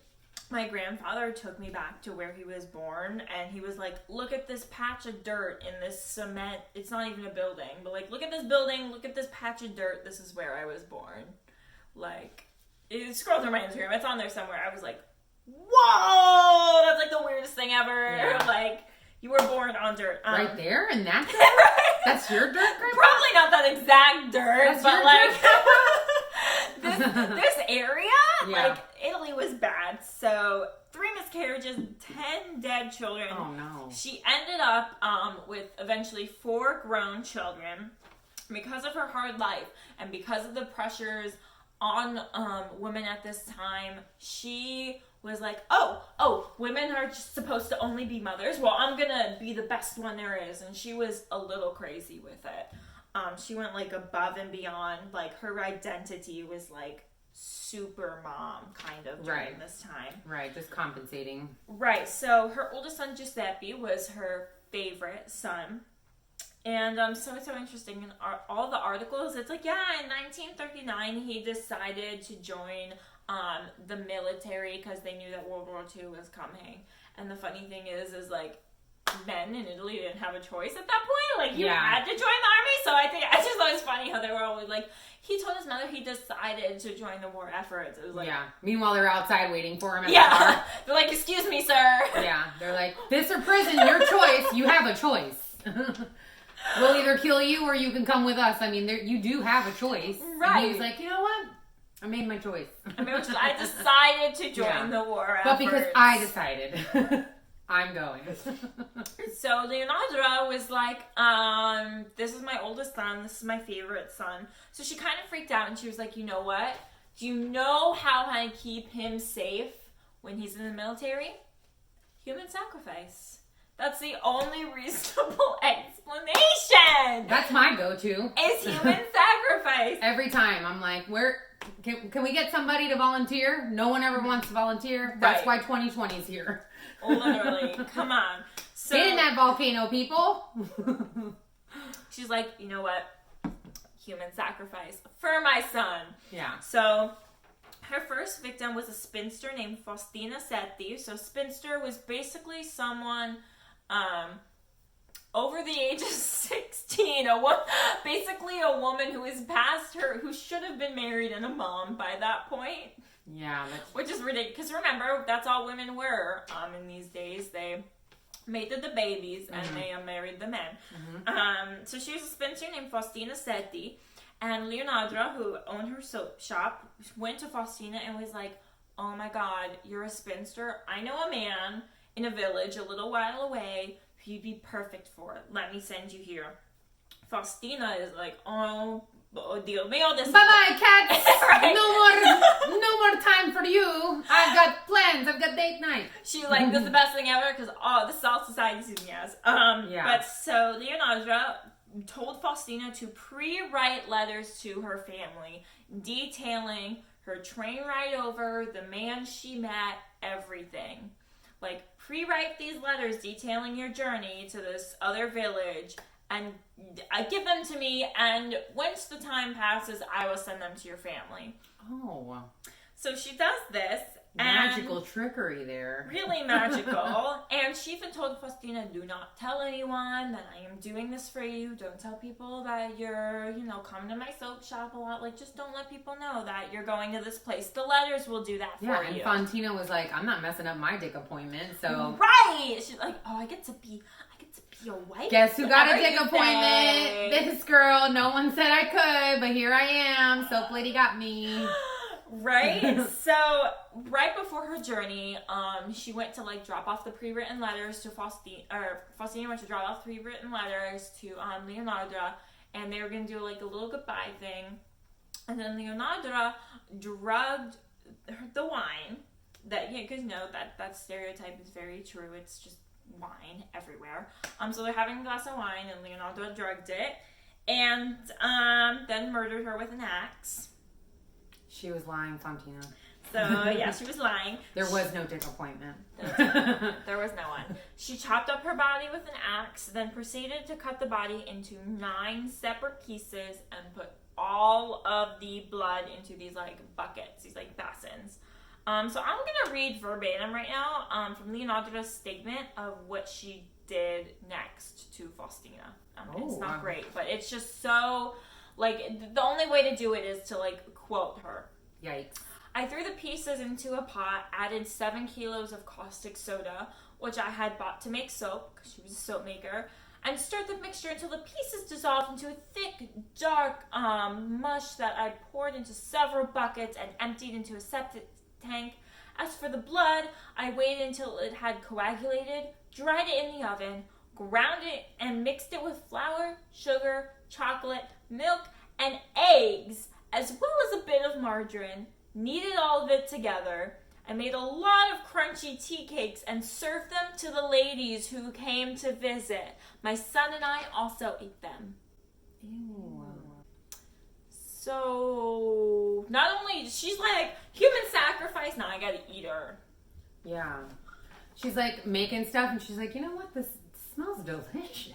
my grandfather took me back to where he was born, and he was like, look at this patch of dirt in this cement. It's not even a building, but like, look at this building, look at this patch of dirt. This is where I was born. Like, it scrolled through my Instagram. It's on there somewhere. I was like, whoa, that's like the weirdest thing ever. Yeah. Like, you were born on dirt. Right there? And that's dirt? That's your dirt, Grandma? Probably not that exact dirt, that's but like, this area, like, Italy was bad. So 3 miscarriages, 10 dead children. Oh no. She ended up with eventually 4 grown children. Because of her hard life and because of the pressures on women at this time, she was like, oh, women are just supposed to only be mothers. Well, I'm gonna be the best one there is. And she was a little crazy with it. She went like above and beyond. Like, her identity was like super mom kind of during this time. Right, just compensating. Right, so her oldest son Giuseppe was her favorite son. And so it's so interesting. In all the articles, it's like, yeah, in 1939 he decided to join the military because they knew that World War II was coming. And the funny thing is like, men in Italy didn't have a choice at that point. Like, you had to join the army. So I just thought it was funny how they were always like, he told his mother he decided to join the war efforts. It was like, Meanwhile, they're outside waiting for him at the car. They're like, excuse me, sir. Yeah. They're like, this or prison, your choice. You have a choice. We'll either kill you or you can come with us. I mean, you do have a choice. Right. And he was like, you know what? I made my choice. I decided to join the war efforts. But because I decided. I'm going. So Leonarda was like, this is my oldest son. This is my favorite son. So she kind of freaked out and she was like, you know what? Do you know how I keep him safe when he's in the military? Human sacrifice. That's the only reasonable explanation. That's my go-to. Is human sacrifice. Every time I'm like, can we get somebody to volunteer? No one ever wants to volunteer. That's why 2020 is here. Literally. Come on. So Get in that volcano, people. she's like, you know what? Human sacrifice for my son. Yeah. So her first victim was a spinster named Faustina Setti. So spinster was basically someone over the age of 16. Basically a woman who is past her, who should have been married and a mom by that point. Yeah. Which is ridiculous. Because remember, that's all women were in these days. They made the babies and they married the men. So she was a spinster named Faustina Setti. And Leonarda, who owned her soap shop, went to Faustina and was like, oh my God, you're a spinster. I know a man in a village a little while away who you'd be perfect for. Let me send you here. Faustina is like, oh, Dios mío. Bye-bye, cats. Right. No more time for you. I've got plans. I've got date night. She like, this is the best thing ever because, the Salt Society season, yes. Yeah. But so Leonarda told Faustina to pre-write letters to her family detailing her train ride over, the man she met, everything. Like, pre-write these letters detailing your journey to this other village and give them to me, and once the time passes, I will send them to your family. Oh. So she does this. Magical trickery there. Really magical. And she even told Faustina, do not tell anyone that I am doing this for you. Don't tell people that you're, coming to my soap shop a lot. Like, just don't let people know that you're going to this place. The letters will do that for you. Yeah, and Fontina was like, I'm not messing up my dick appointment, so... Right! She's like, oh, I get to be your wife. Guess who got a dick Everything. appointment? This girl. No one said I could, but here I am. Soap lady got me. Right? So, right before her journey, she went to, drop off the pre-written letters to Faustina went to drop off pre-written letters to Leonarda, and they were going to do, a little goodbye thing. And then Leonarda drugged the wine. Because, that stereotype is very true. It's just wine everywhere. So they're having a glass of wine, and Leonarda drugged it, and then murdered her with an axe. She was lying, Fontina. So, yeah, she was lying. There was no dick appointment. There was no one. She chopped up her body with an axe, then proceeded to cut the body into 9 separate pieces and put all of the blood into these, buckets, these, basins. So I'm going to read verbatim right now from Leonarda's statement of what she did next to Faustina. It's not great, but it's just so... the only way to do it is to, quote her. Yikes. I threw the pieces into a pot, added 7 kilos of caustic soda, which I had bought to make soap, because she was a soap maker, and stirred the mixture until the pieces dissolved into a thick, dark mush that I poured into several buckets and emptied into a septic tank. As for the blood, I waited until it had coagulated, dried it in the oven, ground it, and mixed it with flour, sugar, chocolate, milk, and eggs, as well as a bit of margarine. Kneaded all of it together. I made a lot of crunchy tea cakes and served them to the ladies who came to visit. My son and I also ate them. Ew. So, not only, she's human sacrifice, now I gotta eat her. Yeah. She's making stuff, and she's like, you know what? This smells delicious.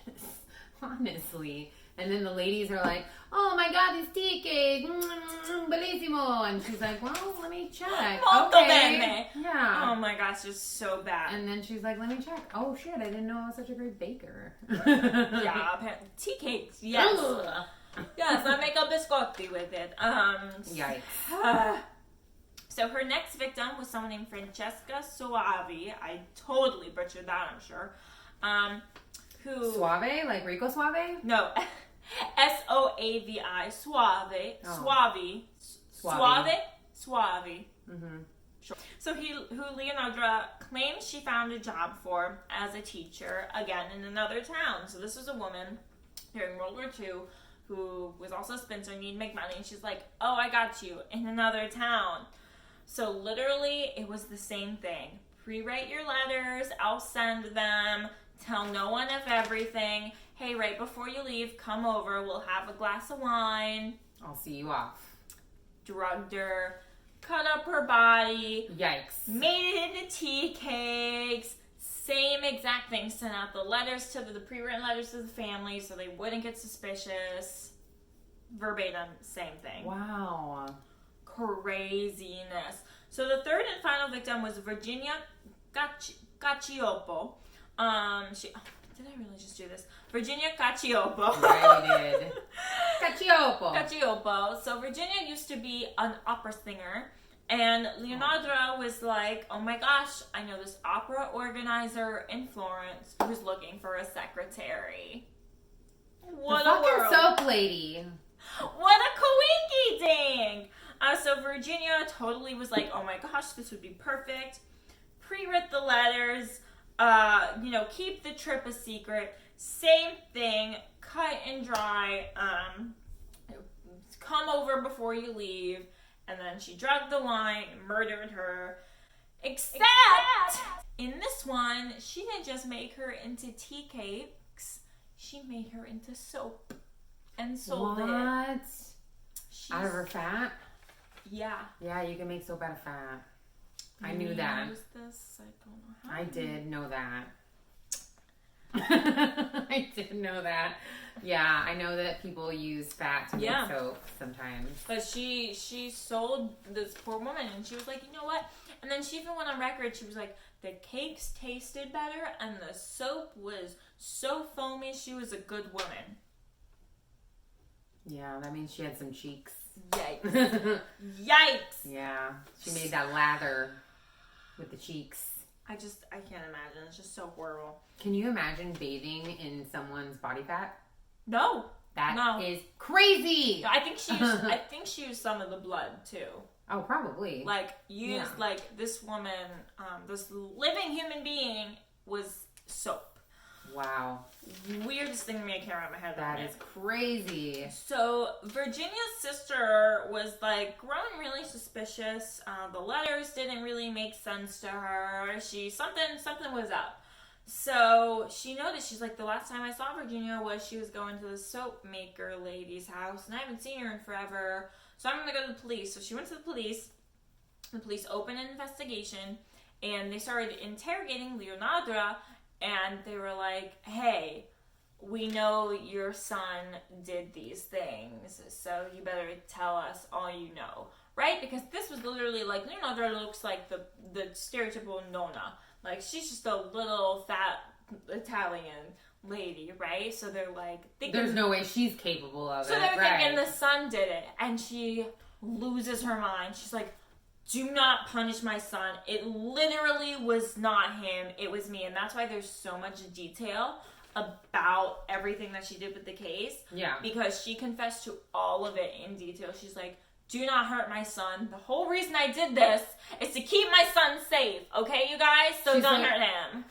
Honestly. And then the ladies are like, oh my God, this tea cake, bellissimo. And she's like, well, let me check. Molto Okay. bene. Yeah. Oh my gosh, it's so bad. And then she's like, let me check. Oh shit, I didn't know I was such a great baker. Yeah, apparently. Tea cakes, yes. Ugh. Yes, I make a biscotti with it. Yikes. So her next victim was someone named Francesca Soavi. I totally butchered that, I'm sure. Who... Suave? Like Rico Suave? No. Soavi. Suave. Oh. Suave. Suave. Suave. Mm-hmm. So who Leonarda claims she found a job for as a teacher, again, in another town. So this was a woman during World War II who was also a spinster, needed to make money, and she's like, oh, I got you, in another town. So literally, it was the same thing. Pre-write your letters, I'll send them, tell no one of everything. Hey, right before you leave, come over, we'll have a glass of wine. I'll see you off. Drugged her, cut up her body, Yikes. made it into tea cakes, Same exact thing. Sent out the letters to the pre-written letters to the family so they wouldn't get suspicious. Verbatim, same thing. Wow. Craziness. So the third and final victim was Virginia Cacioppo. Did I really just do this? Virginia Cacioppo. Yeah, you did. Cacioppo. Cacioppo. So Virginia used to be an opera singer, and Leonarda was like, oh my gosh, I know this opera organizer in Florence who's looking for a secretary. What the a fucking world. soap lady. What a coinky ding! So Virginia totally was like, oh my gosh, this would be perfect. Pre-writ the letters, keep the trip a secret. Same thing, cut and dry, come over before you leave. And then she drugged the wine, murdered her. Except in this one, she didn't just make her into tea cakes, she made her into soap and sold it. What? Out of her fat? Yeah. Yeah, you can make soap out of fat. I knew that. Use this? I don't know how. I did know that. I did know that. Yeah, I know that people use fat to make soap sometimes. But she sold this poor woman, and she was like, you know what? And then she even went on record. She was like, the cakes tasted better, and the soap was so foamy. She was a good woman. Yeah, that means she had some cheeks. Yikes. Yikes. Yeah, she made that lather with the cheeks. I can't imagine. It's just so horrible. Can you imagine bathing in someone's body fat? No. That is crazy. I think she used some of the blood too. Oh, probably. Like this woman, this living human being was soap. Wow. Weirdest thing to me, I can't wrap my head around. That is crazy. So Virginia's sister was like growing really suspicious. The letters didn't really make sense to her. Something was up. So she noticed, she's like, the last time I saw Virginia was she was going to the Soap-Maker lady's house, and I haven't seen her in forever. So I'm gonna go to the police. So she went to the police. The police opened an investigation, and they started interrogating Leonarda. And they were like, hey, we know your son did these things, so you better tell us all you know. Right? Because this was literally like, Leonarda looks like the stereotypical Nonna. Like, she's just a little fat Italian lady, right? So they're like... There's no way she's capable of it. So they're thinking the son did it. And she loses her mind. She's like, do not punish my son. It literally was not him. It was me. And that's why there's so much detail about everything that she did with the case. Yeah. Because she confessed to all of it in detail. She's like, do not hurt my son. The whole reason I did this is to keep my son safe. Okay, you guys? So She's don't like, hurt him.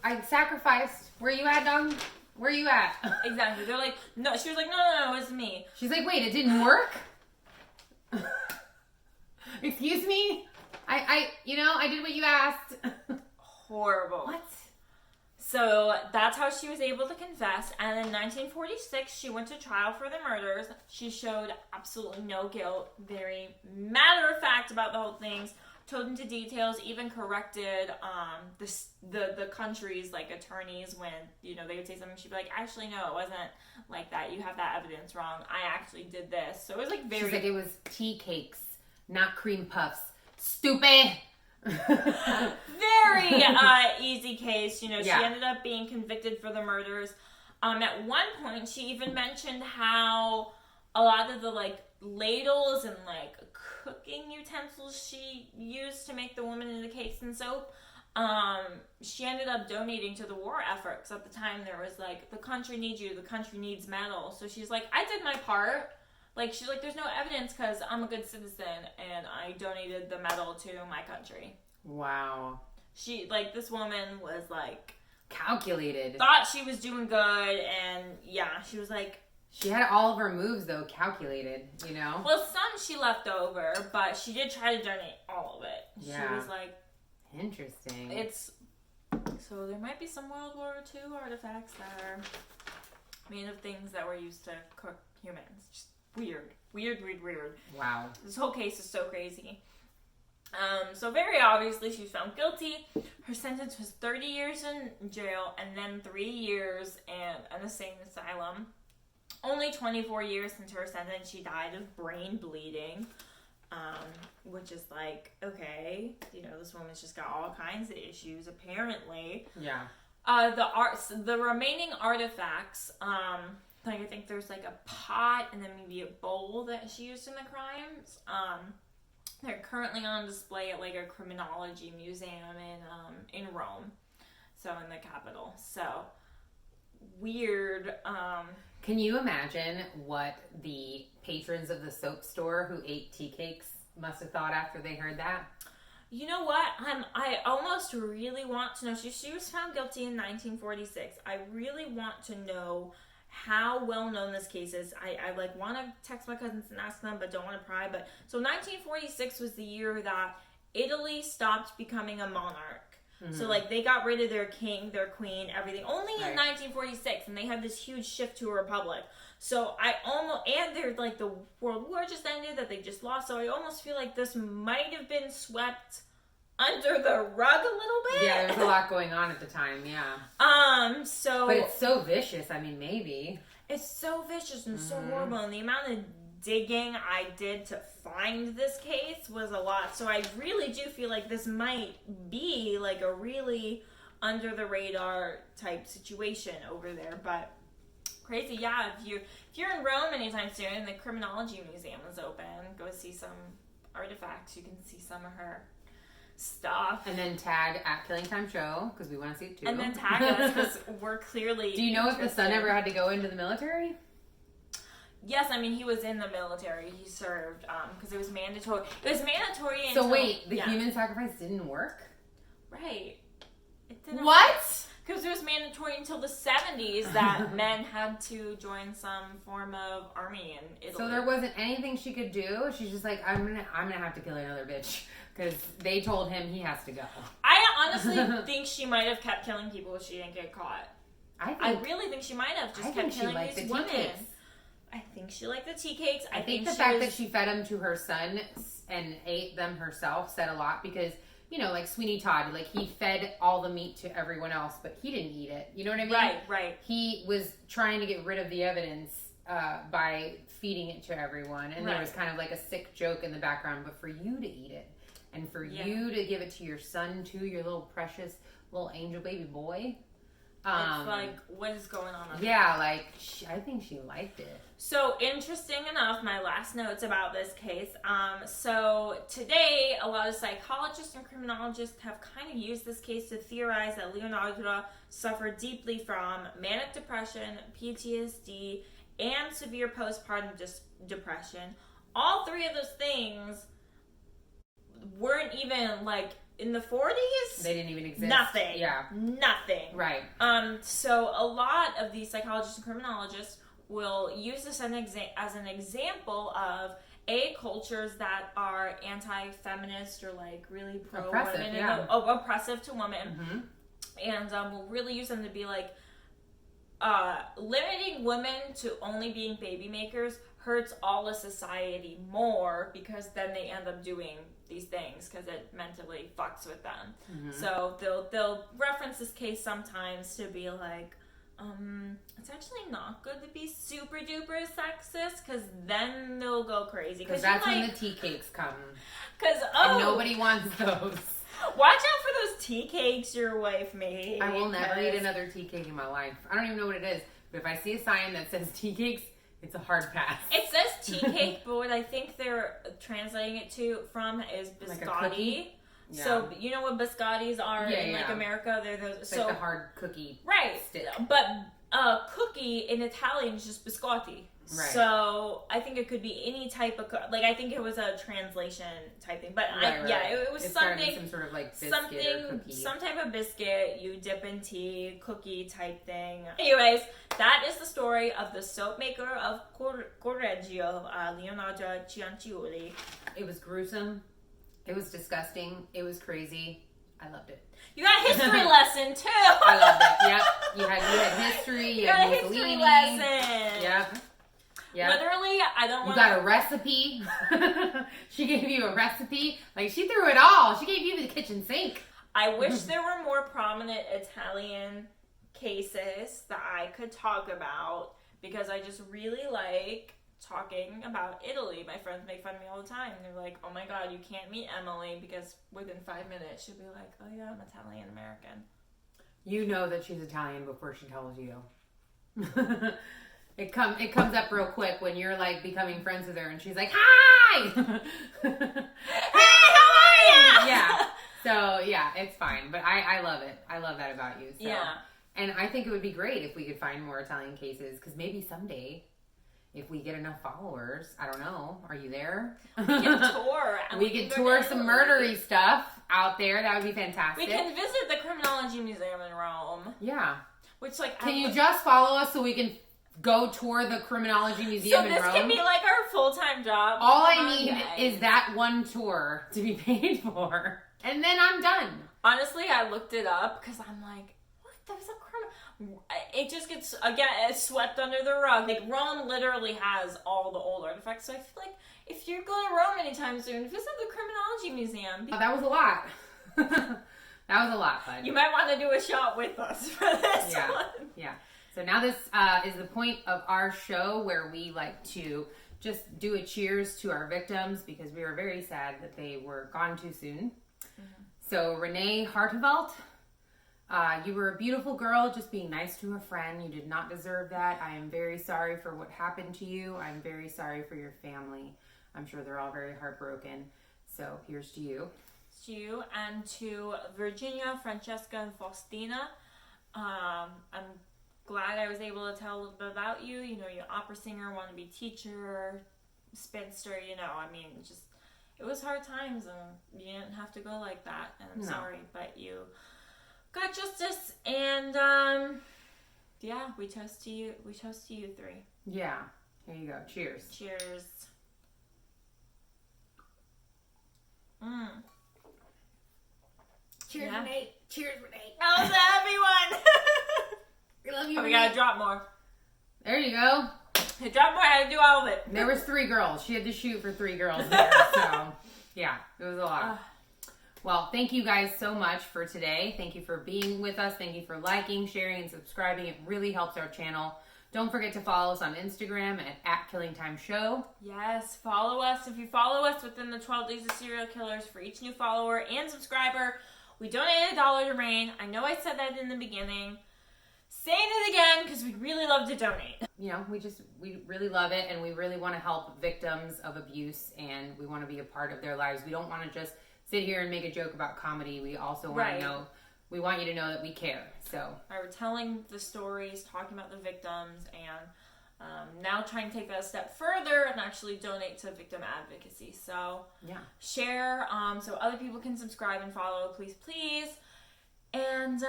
I sacrificed. Where you at, dog? Where you at? Exactly. They're like, no. She was like, no, it was me. She's like, wait, it didn't work? Excuse me? I did what you asked. Horrible. What? So that's how she was able to confess. And in 1946, she went to trial for the murders. She showed absolutely no guilt. Very matter of fact about the whole thing. Told into details. Even corrected the country's like attorneys when they would say something. She'd be like, actually no, it wasn't like that. You have that evidence wrong. I actually did this. So it was like very. She's like, it was tea cakes, not cream puffs. Stupid. Very easy case. She ended up being convicted for the murders. At one point, she even mentioned how a lot of the like ladles and like cooking utensils she used to make the woman into cakes and soap, she ended up donating to the war effort. Because at the time there was like, the country needs you, the country needs metal. So she's like, I did my part. Like, she's like, there's no evidence because I'm a good citizen and I donated the medal to my country. Wow. She, like, this woman was, like... calculated. Thought she was doing good, and, yeah, she was, like... She had all of her moves, though, calculated, Well, some she left over, but she did try to donate all of it. Yeah. She was, like... Interesting. So there might be some World War II artifacts that are made of things that were used to cook humans. Just weird. Weird. Wow. This whole case is so crazy. So very obviously she was found guilty. Her sentence was 30 years in jail and then 3 years in an insane asylum. Only 24 years into her sentence, she died of brain bleeding. Which is like, okay, this woman's just got all kinds of issues, apparently. Yeah. The remaining artifacts, I think there's like a pot and then maybe a bowl that she used in the crimes. They're currently on display at like a criminology museum in Rome, so in the capital. So weird. Can you imagine what the patrons of the soap store who ate tea cakes must have thought after they heard that? You know what? I almost really want to know. She was found guilty in 1946. I really want to know how well known this case is. I like want to text my cousins and ask them, but don't want to pry. But so 1946 was the year that Italy stopped becoming a monarch. Mm-hmm. So like they got rid of their king, their queen, everything. Only in 1946, and they had this huge shift to a republic. So and they're like the World War just ended that they just lost. So I almost feel like this might have been swept under the rug a little bit. Yeah, there's a lot going on at the time. Yeah. But it's so vicious. I mean, maybe it's so vicious and so horrible, and the amount of digging I did to find this case was a lot. So I really do feel like this might be like a really under the radar type situation over there, but crazy. Yeah, if you're in Rome anytime soon, the criminology museum is open. Go see some artifacts. You can see some of her stuff. And then tag at Killing Time Show because we want to see it too. And then tag us because we're clearly. Do you know if the son ever had to go into the military? Yes, I mean, he was in the military. He served because it was mandatory. It was mandatory until... So wait, the human sacrifice didn't work? Right. It didn't What? Because it was mandatory until the 70s that men had to join some form of army in Italy. So there wasn't anything she could do? She's just like, I'm gonna have to kill another bitch because they told him he has to go. I honestly think she might have kept killing people if she didn't get caught. I really think she might have just kept killing these women. I think she liked the tea cakes. I think the fact that she fed them to her son and ate them herself said a lot because, like Sweeney Todd, like he fed all the meat to everyone else, but he didn't eat it. You know what I mean? Right. He was trying to get rid of the evidence by feeding it to everyone. And there was kind of like a sick joke in the background, but for you to eat it and for you to give it to your son too, your little precious little angel baby boy. It's like, what is going on? Yeah, like, I think she liked it. So, interesting enough, my last notes about this case. So, today, a lot of psychologists and criminologists have kind of used this case to theorize that Leonarda suffered deeply from manic depression, PTSD, and severe postpartum depression. All three of those things weren't even, like, in the 40s? They didn't even exist. Nothing. Yeah. Nothing. Right. So a lot of these psychologists and criminologists will use this as an example of cultures that are anti-feminist or like really pro-women and oppressive to women. Mm-hmm. And we'll really use them to be like, limiting women to only being baby makers hurts all of society more because then they end up doing these things because it mentally fucks with them. Mm-hmm. So they'll reference this case sometimes to be like, it's actually not good to be super duper sexist because then they'll go crazy. Because that's when the tea cakes come. And nobody wants those. Watch out for those tea cakes your wife made. I will never eat another tea cake in my life. I don't even know what it is. But if I see a sign that says tea cakes, it's a hard pass. It says tea cake, but what I think they're translating it from is biscotti. Like yeah. So you know what biscottis are in like America? They're those. It's like the hard cookie stick. But cookie in Italian is just biscotti. Right. So I think it could be any type of I think it was a translation type thing, but it was something, some sort of like biscuit or cookie. Some type of biscuit you dip in tea, cookie type thing. Anyways, that is the story of the Soap-Maker of Corregio, Leonarda Cianciulli. It was gruesome. It was disgusting. It was crazy. I loved it. You got a history lesson too. I loved it. Yep. You had history. You had a history lesson. Yep. Yeah. Literally, I don't You want got a recipe. She gave you a recipe. Like, she threw it all. She gave you the kitchen sink. I wish there were more prominent Italian cases that I could talk about because I just really like talking about Italy. My friends make fun of me all the time. They're like, oh my god, you can't meet Emily because within 5 minutes she'll be like, oh yeah, I'm Italian American. You know that she's Italian before she tells you. It comes up real quick when you're like becoming friends with her and she's like, hi! Hey, how are ya? Yeah. So yeah, it's fine. But I love it. I love that about you. So. Yeah. And I think it would be great if we could find more Italian cases because maybe someday, if we get enough followers, I don't know. Are you there? We can tour. And we could tour some murdery stuff out there. That would be fantastic. We can visit the Criminology Museum in Rome. Yeah. Which, like, Can you just follow us so we can go tour the Criminology Museum in Rome? So this can be like our full-time job. All I need is that one tour to be paid for. And then I'm done. Honestly, I looked it up because I'm like, what? There's a criminal. It just gets, again, it's swept under the rug. Like, Rome literally has all the old artifacts. So I feel like if you're going to Rome anytime soon, visit the Criminology Museum. Oh, that was a lot. That was a lot, bud. You might want to do a shot with us for this one. Yeah. So now this is the point of our show where we like to just do a cheers to our victims because we were very sad that they were gone too soon. Mm-hmm. So Renee Hartevelt, you were a beautiful girl just being nice to a friend. You did not deserve that. I am very sorry for what happened to you. I'm very sorry for your family. I'm sure they're all very heartbroken. So here's to you. To you and to Virginia, Francesca, and Faustina. I'm glad I was able to tell a little bit about you. You know, you're an opera singer, wannabe teacher, spinster, you know, I mean, just, it was hard times and you didn't have to go like that. And I'm sorry, but you got justice and, yeah, we toast to you. We toast to you three. Yeah. Here you go. Cheers. Cheers. Cheers, Yeah. Renee. Cheers, Renee. That was a heavy one. We love you, Oh, we Renee. gotta drop more. There you go. Hey, drop more. I had to do all of it. There was 3 girls. She had to shoot for 3 girls there. So, yeah, it was a lot. Well, thank you guys so much for today. Thank you for being with us. Thank you for liking, sharing, and subscribing. It really helps our channel. Don't forget to follow us on Instagram at @KillingTimeShow. Yes, follow us. If you follow us within the 12 Days of Serial Killers, for each new follower and subscriber, we donate $1 to RAINN. I know I said that in the beginning. Saying it again because we really love to donate. You know, we really love it, and we really want to help victims of abuse, and we want to be a part of their lives. We don't want to just sit here and make a joke about comedy. We also want to know, we want you to know that we care. So We're telling the stories, talking about the victims, and now trying to take that a step further and actually donate to victim advocacy. So yeah, share so other people can subscribe and follow, please. And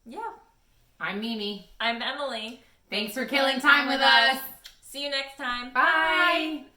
yeah. I'm Mimi. I'm Emily. Thanks for killing time with us. See you next time. Bye.